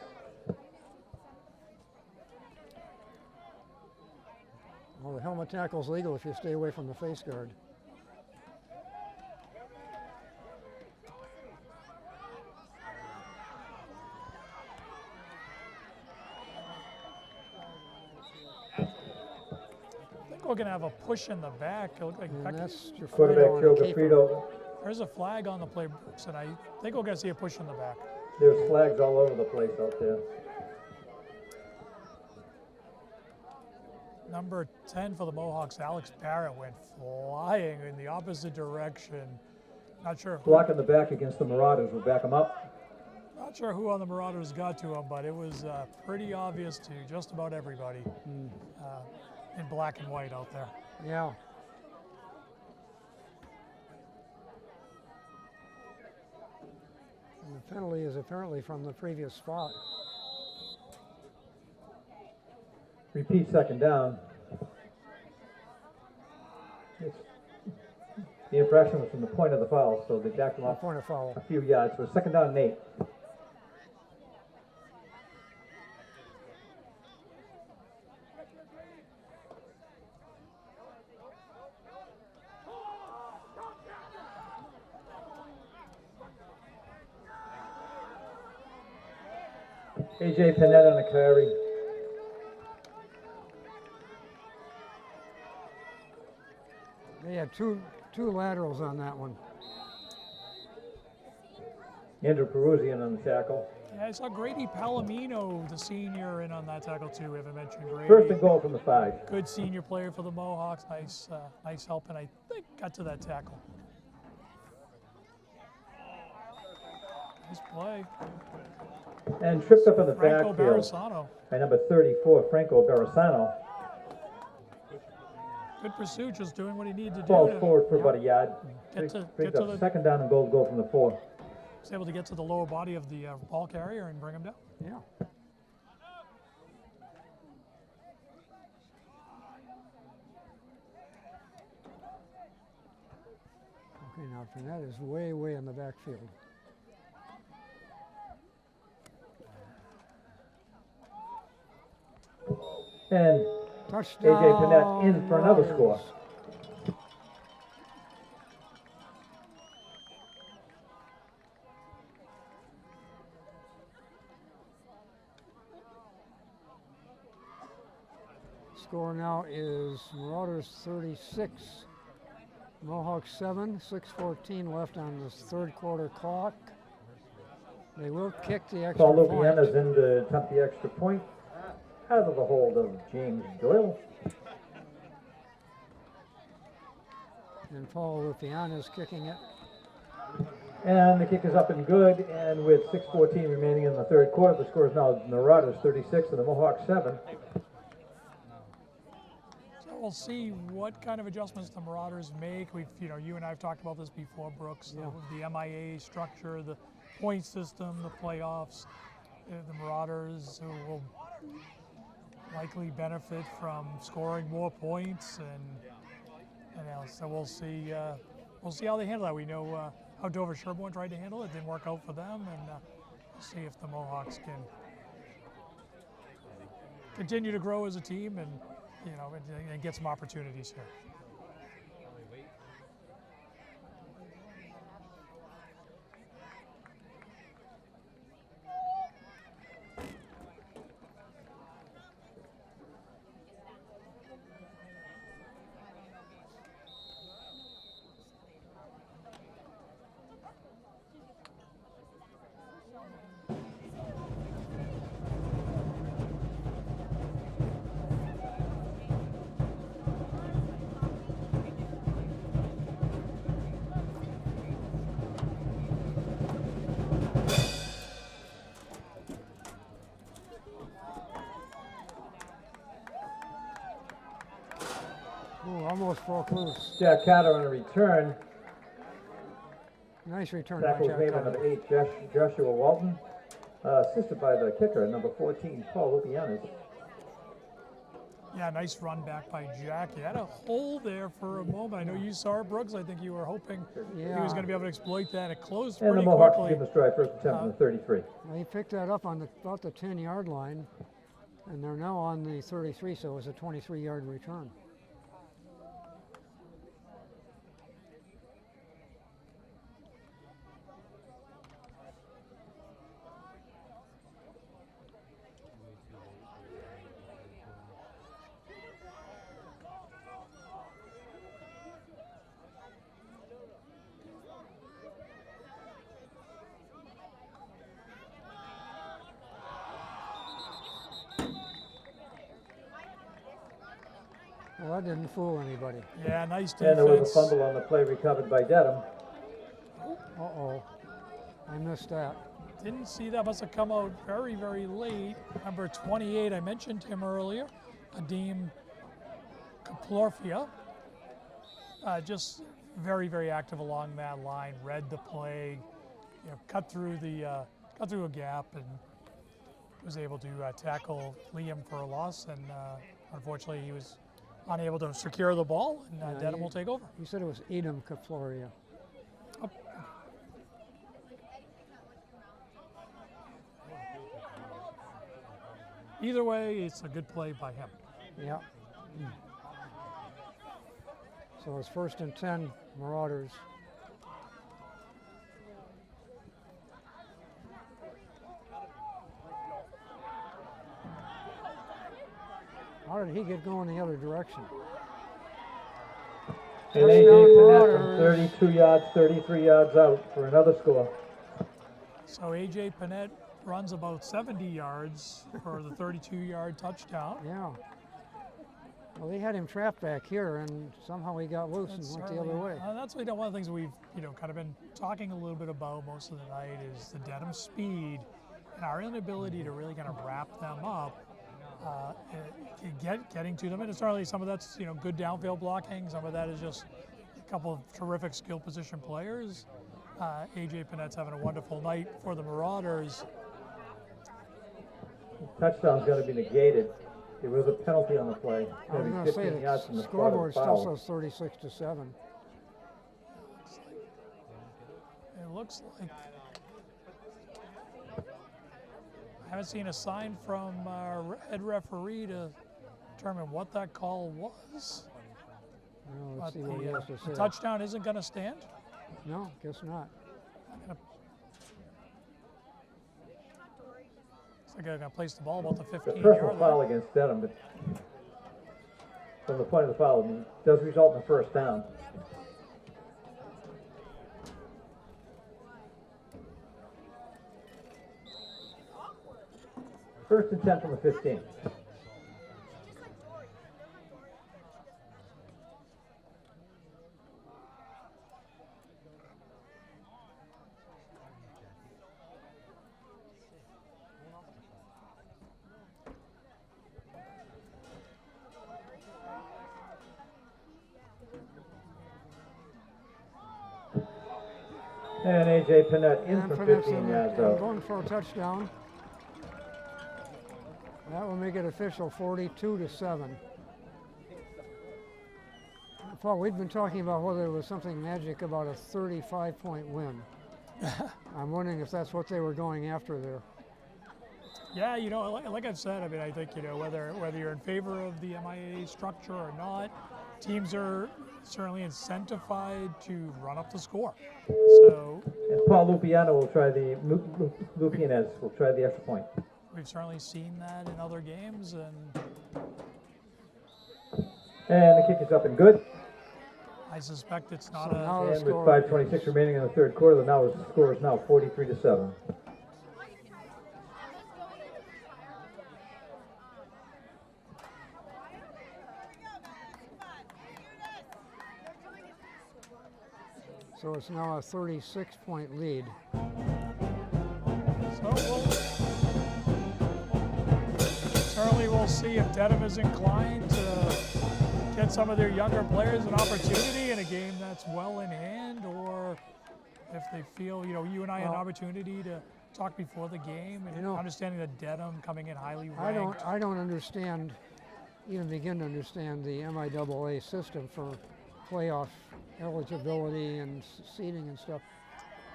Well, the helmet tackle's legal if you stay away from the face guard. I think we're going to have a push in the back. It looked like And that's your Quarterback Joe Gafrito. there's a flag on the play, Brooks, and I think we're going to see a push in the back. There's flags all over the place out there. Number 10 for the Mohawks, Alex Barrett, went flying in the opposite direction. Not sure. Blocking the back against the Marauders will back them up. Not sure who on the Marauders got to him, but it was pretty obvious to just about everybody in black and white out there. Yeah. And the penalty is apparently from the previous spot. Repeat second down. The infraction was from the point of the foul, so they backed them up Point of foul. a few yards. So second down and 8. AJ Panetta on the carry. They had two laterals on that one. Andrew Perusian on the tackle. Yeah, I saw Grady Palomino, the senior, in on that tackle too. We haven't mentioned Grady. First and goal from the 5. Good senior player for the Mohawks. Nice help, and I think got to that tackle. Nice play. And tripped up in the Franco backfield Barisano. by number 34, Franco Barisano. Good pursuit, just doing what he needed to do. Falls to- forward for about a yard. Get to- Brings get to up the- second down and goal from the 4. Was able to get to the lower body of the ball carrier and bring him down. Yeah. Okay, now Fournette is way in the backfield. And Touchdown. AJ Panett in for another score. Marauders. Score now is Marauders 36, Mohawks 7, 6:14 left on this third quarter clock. They will kick the extra Paul point. Lupiana's in to attempt the extra point. Out of the hold of James Doyle. And Paul Lupiana is kicking it. And the kick is up and good. And with 6:14 remaining in the third quarter, the score is now Marauders 36 and the Mohawks 7. So we'll see what kind of adjustments the Marauders make. You and I have talked about this before, Brooks. Yeah. The MIA structure, the point system, the playoffs. The Marauders who will likely benefit from scoring more points, so we'll see. We'll see how they handle that. We know how Dover Sherborne tried to handle it. Didn't work out for them, and we'll see if the Mohawks can continue to grow as a team and get some opportunities here. Ooh, almost broke loose. Jack Carter on a return. Nice return by Tackle was Jack made by Carter. number 8, Joshua Walton. Assisted by the kicker, number 14, Paul Lupianis. Yeah, nice run back by Jack. He had a hole there for a moment. I know you saw it, Brooks. I think you were hoping he Yeah. was going to be able to exploit that. It closed And the pretty Mohawks quickly. give him a stride, first attempt on the 33. Well, he picked that up on about the 10-yard line, and they're now on the 33, so it was a 23-yard return. Well, that didn't fool anybody. Yeah, nice And there was a defense. fumble on the play recovered by Dedham. Uh-oh. I missed that. Didn't see that. Must have come out very, very late. Number 28, I mentioned him earlier. Adim Kaplorfia. Just very, very active along that line. Read the play. Cut through a gap and was able to tackle Liam for a loss. And unfortunately, he was unable to secure the ball. And Dedham will take over. You said it was Edom Kefloria. Oh. Either way, it's a good play by him. Yeah. So it's 1st and 10, Marauders. How did he get going the other direction? And AJ Panett from 32 yards, 33 yards out for another score. So AJ Panett runs about 70 yards for the 32-yard touchdown. Yeah. Well, they had him trapped back here, and somehow he got loose and went the other way. That's one of the things we've kind of been talking a little bit about most of the night is the Dedham speed and our inability to really kind of wrap them up, getting to them. And certainly some of that's good downfield blocking. Some of that is just a couple of terrific skill position players. AJ Panett's having a wonderful night for the Marauders. Touchdown's got to be negated. There was a penalty on the play. I was going to say the scoreboard still says 36-7. It looks like I haven't seen a sign from our head referee to determine what that call was. Well, let's see But what he has to the say. touchdown isn't going to stand. No, guess not. Looks like they're going to place the ball about the The 15-yard personal line. foul against Dedham, but from the point of the foul, it does result in a first down. First and 10 from the 15. And AJ Panett in And for Panett's 15 yards out. going for a touchdown. That will make it official, 42-7. Paul, we've been talking about whether there was something magic about a 35-point win. I'm wondering if that's what they were going after there. Yeah, like I've said, I mean, I think whether you're in favor of the MIA structure or not, teams are certainly incentivized to run up the score. So And Paul Lupiano will try Lupianez will try the extra point. we've certainly seen that in other games, and And the kick is up and good. I suspect it's not So now the And with score- 5:26 remaining in the third quarter, the score is now 43-7. So it's now a 36-point lead. So certainly we'll see if Dedham is inclined to get some of their younger players an opportunity in a game that's well in hand, or if they feel, you and I had an Well, opportunity to talk before the game and understanding that Dedham coming in highly ranked. I don't understand, even begin to understand the MIAA system for playoff eligibility and seeding and stuff.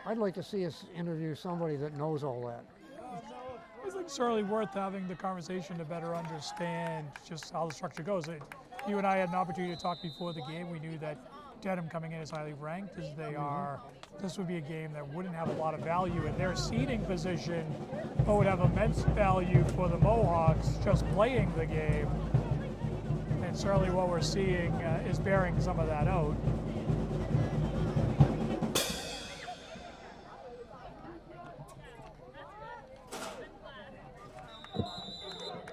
I'd like to see us interview somebody that knows all that. I think it's certainly worth having the conversation to better understand just how the structure goes. You and I had an opportunity to talk before the game. We knew that Dedham coming in as highly ranked as they are, this would be a game that wouldn't have a lot of value in their seeding position, but would have immense value for the Mohawks just playing the game. And certainly what we're seeing is bearing some of that out.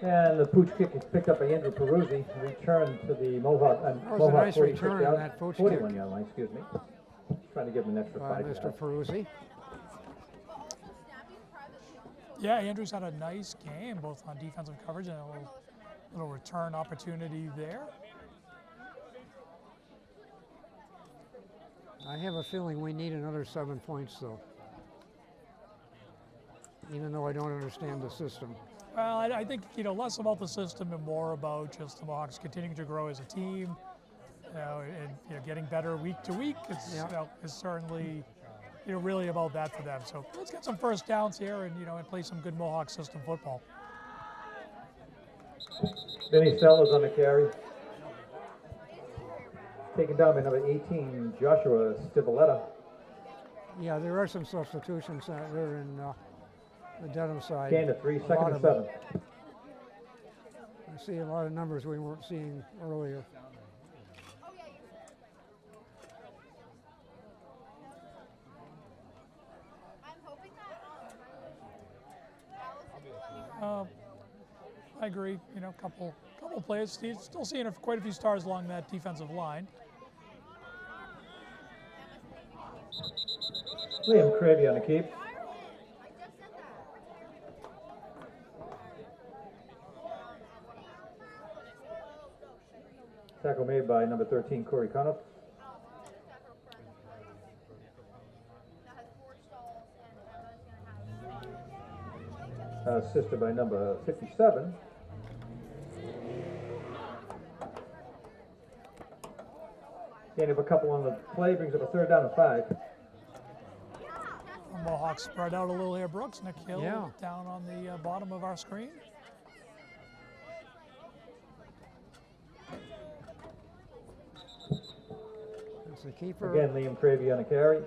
And the pooch kick is picked up by Andrew Peruzzi, returned to the Mohawk. That was a nice 46 return on yard, that pooch 41 kick. yard line, excuse me. Trying to give him an extra by 5 Mr. yards. Peruzzi. Yeah, Andrews had a nice game, both on defensive coverage and a little return opportunity there. I have a feeling we need another 7 points, though. Even though I don't understand the system. Well, I think, less about the system and more about just the Mohawks continuing to grow as a team, and getting better week to week. It's, is certainly, really about that for them. So let's get some first downs here and play some good Mohawk system football. Benny Sellers on the carry. Taken down by number 18, Joshua Stivaleta. Yeah, there are some substitutions there in the Dedham side. Gain of 3, A second lot and of 7. I see a lot of numbers we weren't seeing earlier. I agree. Couple players. Still seeing quite a few stars along that defensive line. Liam Cravey on the keep. Tackle made by number 13, Corey Cuniff. Assisted by number 57. Gain of a couple on the play, brings up a 3rd down and 5. The Mohawks spread out a little here, Brooks. Nick Hill down on the bottom of our screen. It's the keeper. Again, Liam Cravey on the carry.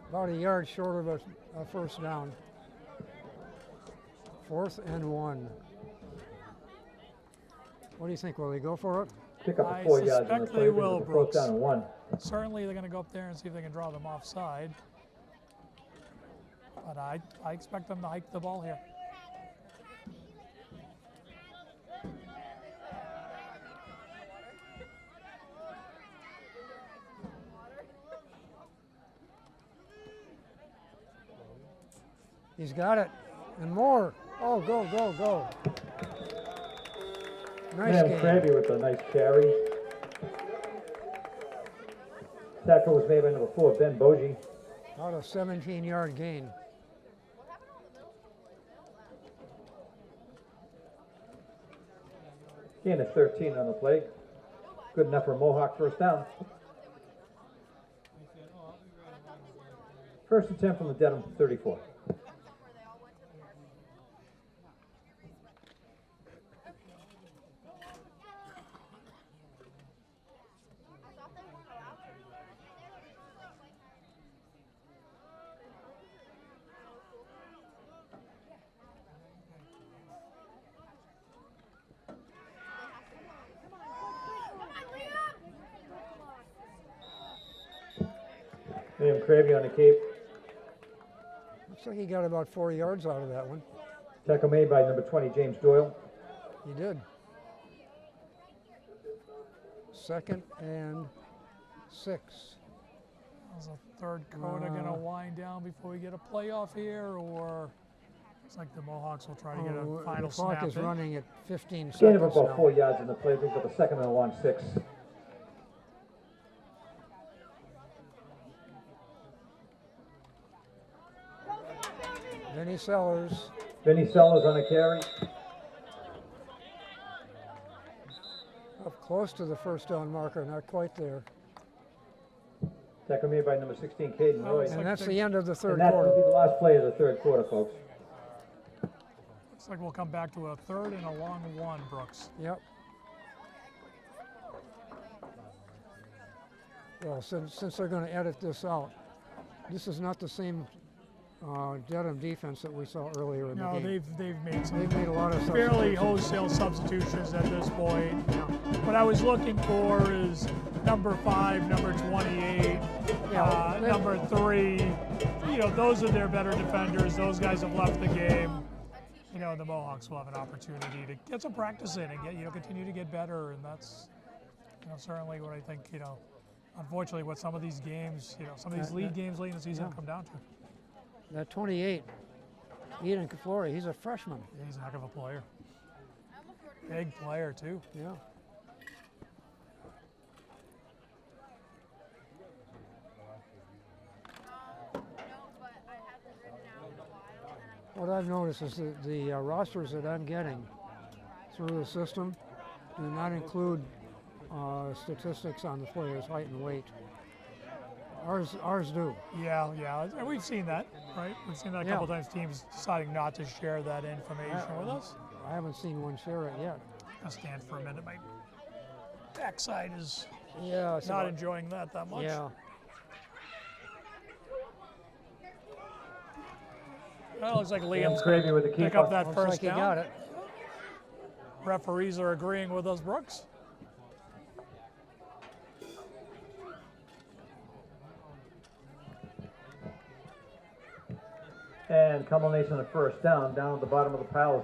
About a yard short of a first down. 4th and 1. What do you think? Will they go for it? Pick up I 4 yards on the suspect play, they brings will, up a 4th Brooks. down and 1. Certainly they're going to go up there and see if they can draw them offside. But I expect them to hike the ball here. He's got it. And more. Oh, go, go, go. Nice Liam game. Cravey with a nice carry. Tackle was made by number 4, Ben Bogie. About a 17-yard gain. Gain of 13 on the play. Good enough for a Mohawk first down. 1st and 10 from the Dedham 34. Liam Cravey on the keep. Looks like he got about 4 yards out of that one. Tackle made by number 20, James Doyle. He did. 2nd and 6. Is a third quarter going to wind down before we get a playoff here, or looks like the Mohawks will try to get a final the clock snap is in? running at 15 Gain of seconds about now. 4 yards on the play, brings up a 2nd and a long 6. Benny Sellers. Benny Sellers on the carry. Up close to the first down marker, not quite there. Tackle made by number 16, Caden Roy. And that's the end of the 3rd And that will quarter. be the last play of the 3rd quarter, folks. Looks like we'll come back to a 3rd and a long 1, Brooks. Yep. Well, since they're going to edit this out, this is not the same Dedham defense that we saw earlier in the No, game. they've made some They've made a lot of fairly substitutions. wholesale substitutions at this point. Yeah. What I was looking for is number 5, number 28, Yeah, they- number 3. Those are their better defenders. Those guys have left the game. The Mohawks will have an opportunity to get some practice in and continue to get better. And that's, certainly what I think, unfortunately what some of these games, some of these lead games late in the season yeah. come down to. That 28, Eden Kaflori, he's a freshman. Yeah, he's a heck of a player. Big player too. Yeah. What I've noticed is that the rosters that I'm getting through the system do not include statistics on the players' height and weight. Ours do. Yeah, and we've seen that, right? We've seen that a couple times, teams deciding not to share that information with us. I haven't seen one share it yet. I'll stand for a minute. My backside is Yeah, it's not about- enjoying that much. Yeah. Well, it looks like Liam Liam's Cravey with the pick keeper. up that Looks first like he down. got it. Referees are agreeing with us, Brooks. And culmination of first down at the bottom of the pile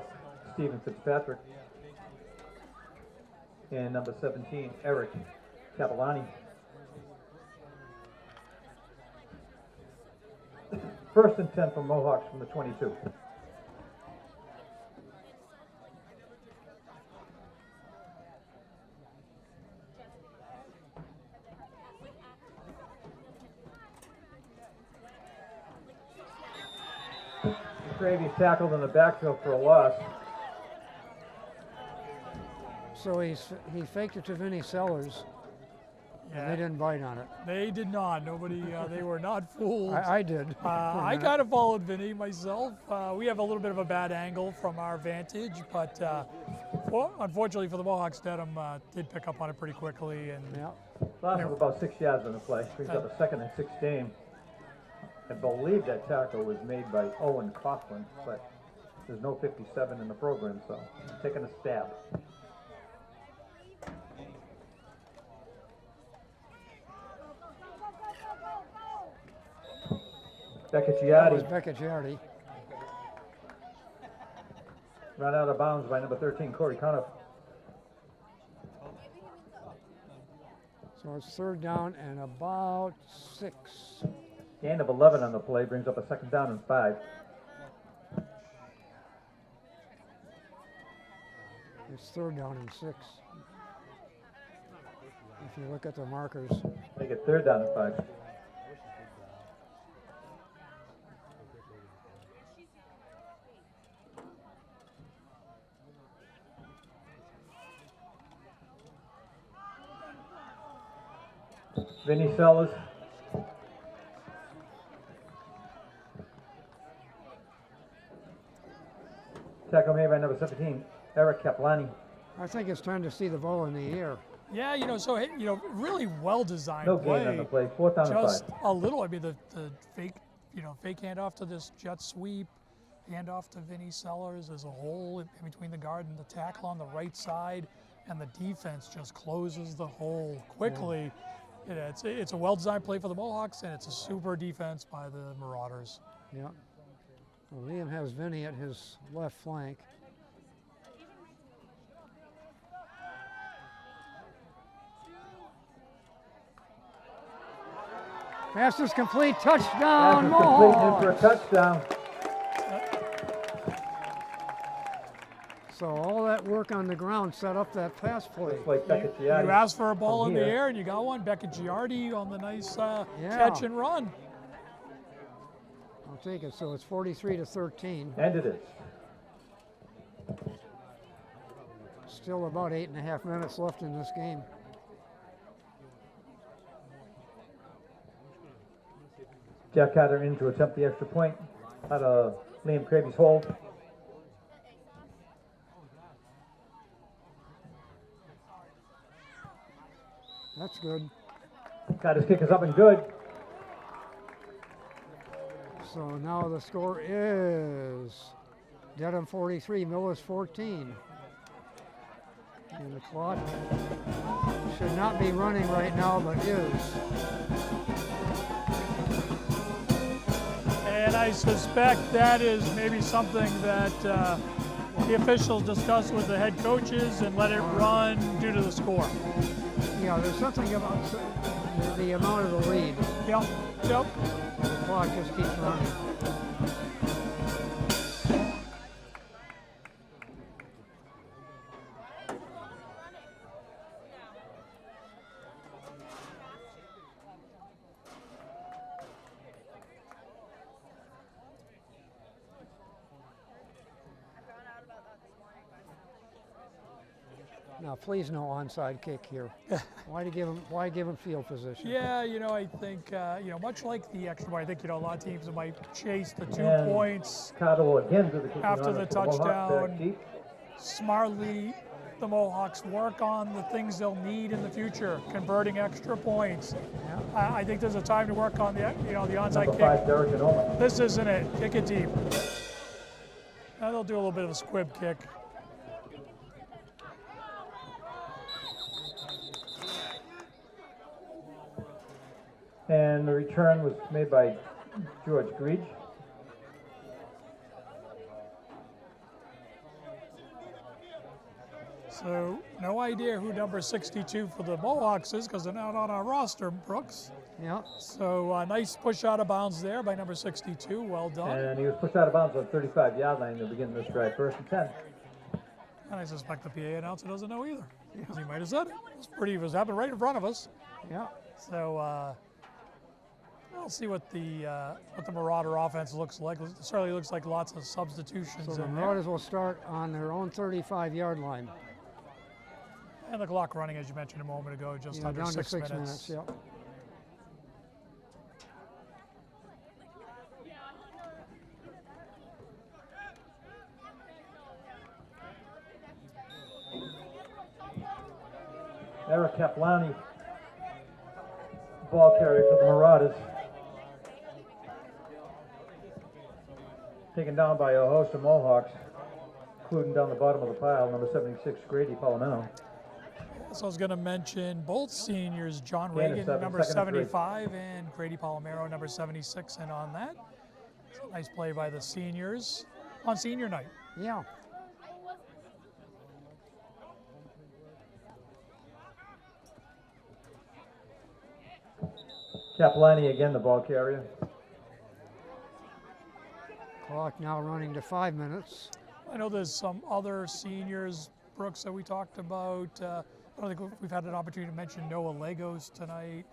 is Stephen Fitzpatrick. And number 17, Eric Capellani. First and 10 for Mohawks from the 22. Cravey tackled in the backfield for a loss. So he faked it to Vinny Sellers, and they didn't bite on it. They did not. Nobody. They were not fooled. I did. I kind of followed Vinny myself. We have a little bit of a bad angle from our vantage, but unfortunately for the Mohawks, Dedham did pick up on it pretty quickly. And Yeah. Loss of about 6 yards on the play. Brings up a 2nd and 16. I believe that tackle was made by Owen Coughlin, but there's no 57 in the program, so I'm taking a stab. Becca That was Giardi Becca Giardi. run out of bounds by number 13, Corey Coniff. So it's third down and about 6. Gain of 11 on the play brings up a 2nd down and 5. It's third down and 6. If you look at the markers. Make it 3rd down and 5. Vinny Sellers. Tackle made by number 17, Eric Capellani. I think it's time to see the ball in the air. yeah, really well designed No play. gain on the play, 4th down and 5. Just a little. I mean, the fake, fake handoff to this jet sweep, handoff to Vinny Sellers. There's a hole in between the guard and the tackle on the right side, and the defense just closes the hole quickly. Yeah, it's a well-designed play for the Mohawks, and it's a super defense by the Marauders. Yeah. Well, Liam has Vinny at his left flank. Pass is complete. Touchdown, Pass is complete in Mohawks. for a touchdown. So all that work on the ground set up that pass play. Looks like Becca Giardi. You asked for a ball from in the here. air, and you got one. Becca Giardi on the nice catch and run. I'll take it. So it's 43-13. And it is. Still about 8.5 minutes left in this game. Jack Carter in to attempt the extra point out of Liam Cravey's hold. That's good. Carter's kick is up and good. So now the score is Dedham 43, Millis 14. And the clock should not be running right now, but is. And I suspect that is maybe something that the officials discussed with the head coaches and let it run due to the score. Yeah, there's something about the amount of the lead. Yep, yep. The clock just keeps running. Now, please no onside kick here. Why give him field position? Yeah, I think, much like the extra point, I think, a lot of teams might chase the 2 And points Cottle again to the kicking after honor the for Mohawks back touchdown. deep. Smartly, the Mohawks work on the things they'll need in the future, converting extra points. Yeah. I think there's a time to work on the, the onside Number 5, kick. Derek and Omer. This isn't it. Kick it deep. And they'll do a little bit of a squib kick. And the return was made by George Greach. So no idea who number 62 for the Mohawks is because they're not on our roster, Brooks. Yeah. So nice push out of bounds there by number 62. Well done. And he was pushed out of bounds on the 35-yard line to begin this drive. 1st and 10. And I suspect the PA announcer doesn't know either because he might have said it. It was happening right in front of us. Yeah. So we'll see what the Marauder offense looks like. It certainly looks like lots of substitutions So the in there. Marauders will start on their own 35-yard line. And the clock running, as you mentioned a moment ago, just Yeah, under down to 6 minutes. 6 minutes. Yeah. Eric Kaplani, ball carrier for the Marauders. Taken down by a host of Mohawks, including down the bottom of the pile, number 76, Grady Palomino. So I was going to mention both seniors, John Gain of Reagan, 7, number second and 3. 75, and Grady Palomero, number 76, and on that. So nice play by the seniors on senior night. Yeah. Kaplani again, the ball carrier. Clock now running to 5 minutes. I know there's some other seniors, Brooks, that we talked about. I don't think we've had an opportunity to mention Noah Legos tonight,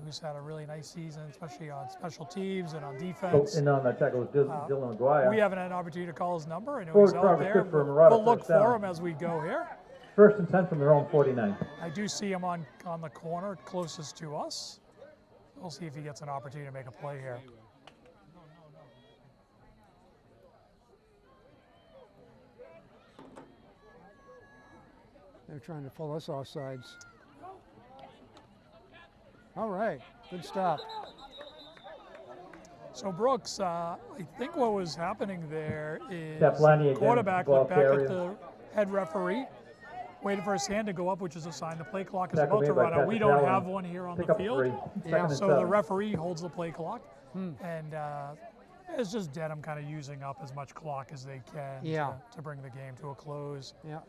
who's had a really nice season, especially on special teams and on defense. And on that tackle was Dylan McGuire. We haven't had an opportunity to call his number. I know Forward he's out progress there. good for a Marauder We'll look first down. for him as we go here. 1st and 10 from their own 49. I do see him on the corner closest to us. We'll see if he gets an opportunity to make a play here. They're trying to pull us off sides. All right, good stop. So Brooks, I think what was happening there is Kaplani the again, quarterback ball looked back carrier. at the head referee, waited for his hand to go up, which is a sign the play clock is Tackle about to made by run out. We don't Patrick have Allen. one here on Pick the up field. 3. Yeah, Second and So the 7. referee holds the play clock, and it's just Dedham kind of using up as much clock as they can Yeah. to bring the game to a close. Yeah.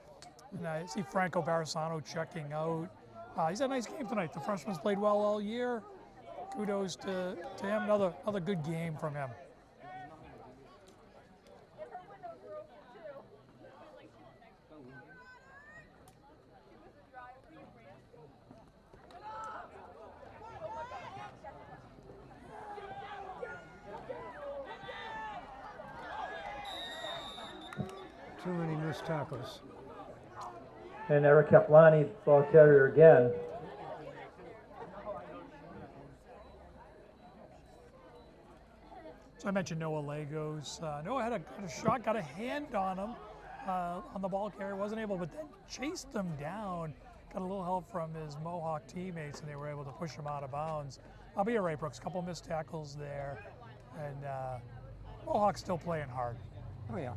And I see Franco Barisano checking out. He's had a nice game tonight. The freshman's played well all year. Kudos to him. Another good game from him. Too many missed tackles. And Eric Kaplani, ball carrier again. So I mentioned Noah Legos. Noah had a shot, got a hand on him on the ball carrier, wasn't able, but then chased them down. Got a little help from his Mohawk teammates, and they were able to push him out of bounds. I'll be all right, Brooks. A couple missed tackles there, and Mohawks still playing hard. Oh, yeah.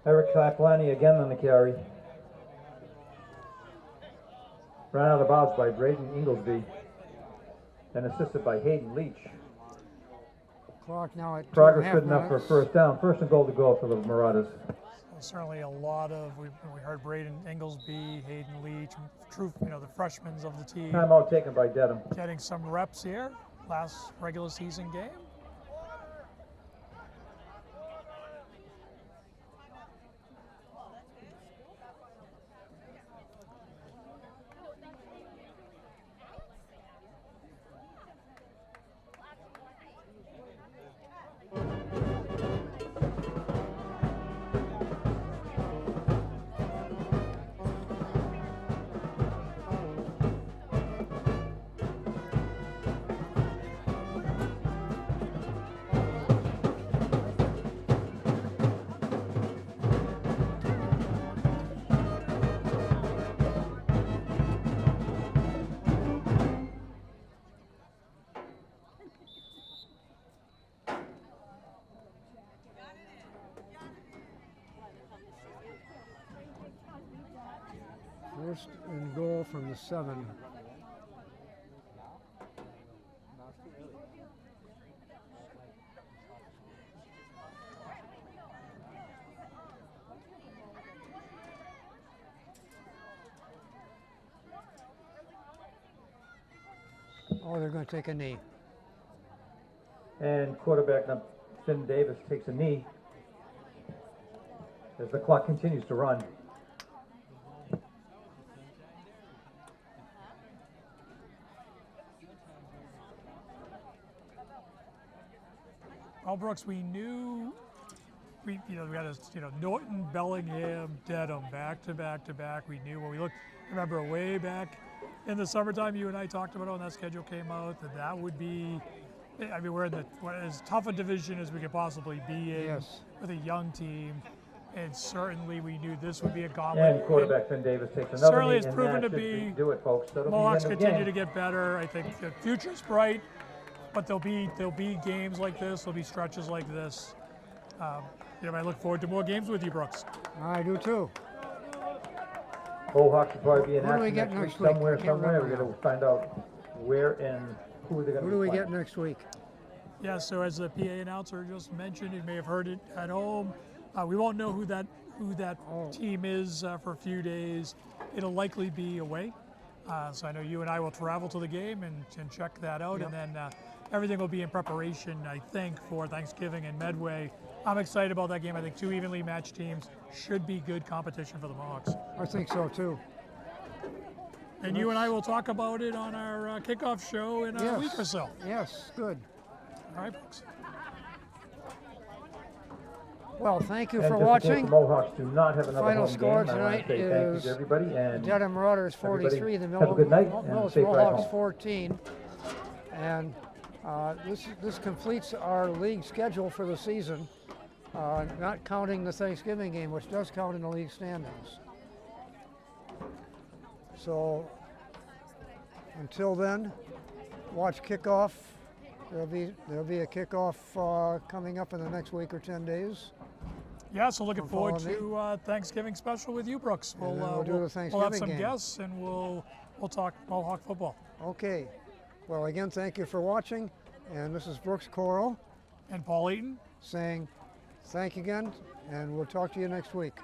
Eric Kaplani again on the carry. Ran out of bounds by Braden Inglesby. And assisted by Hayden Leach. Clock now at 2.5 Progress good enough for a minutes. first down. First and goal to go for the Marauders. Certainly a lot of, we heard Braden Inglesby, Hayden Leach, true, the freshmen of the team Timeout taken by Dedham. getting some reps here, last regular season game. First and goal from the 7. Oh, they're going to take a knee. And quarterback Finn Davis takes a knee as the clock continues to run. Well, Brooks, we knew we had Norton, Bellingham, Dedham back to back to back. We knew when we looked, remember way back in the summertime, you and I talked about it when that schedule came out, that would be, I mean, we're in as tough a division as we could possibly be in Yes. with a young team. And certainly we knew this would be a gauntlet. And quarterback Finn Davis takes another Certainly knee, it's and proven that to should be do it, folks. That'll Mohawks be the end of the continue to game. get better. I think the future's bright, but there'll be games like this. There'll be stretches like this. I look forward to more games with you, Brooks. I do too. Mohawks will probably be in Who do we action get next next week week? somewhere. I can't We're remember going now. to find out where and who they're going Who to do be we playing. get next week? Yeah, so as the PA announcer just mentioned, you may have heard it at home. We won't know who that team is for a few days. It'll likely be away. So I know you and I will travel to the game and check that out, Yep. and then everything will be in preparation, I think, for Thanksgiving in Medway. I'm excited about that game. I think two evenly matched teams should be good competition for the Mohawks. I think so too. And you and I will talk about it on our kickoff show in a Yes. week or so. Yes, good. All right, folks. Well, thank you And for just in case watching. the Mohawks do not have another Final home score game, I want tonight to say thank you is to everybody. And Dedham Marauders 43, the Everybody have a good night and Millis safe ride Mohawks home. 14. And this completes our league schedule for the season, not counting the Thanksgiving game, which does count in the league standings. So until then, watch kickoff. There'll be a kickoff coming up in the next week or 10 days. Yeah, so looking forward follow to Thanksgiving special with you, Brooks. And then we'll do the we'll have Thanksgiving some game. guests and we'll talk Mohawk football. Okay. Well, again, thank you for watching. And this is Brooks Coral And Paul Eaton. saying thank you again, and we'll talk to you next week.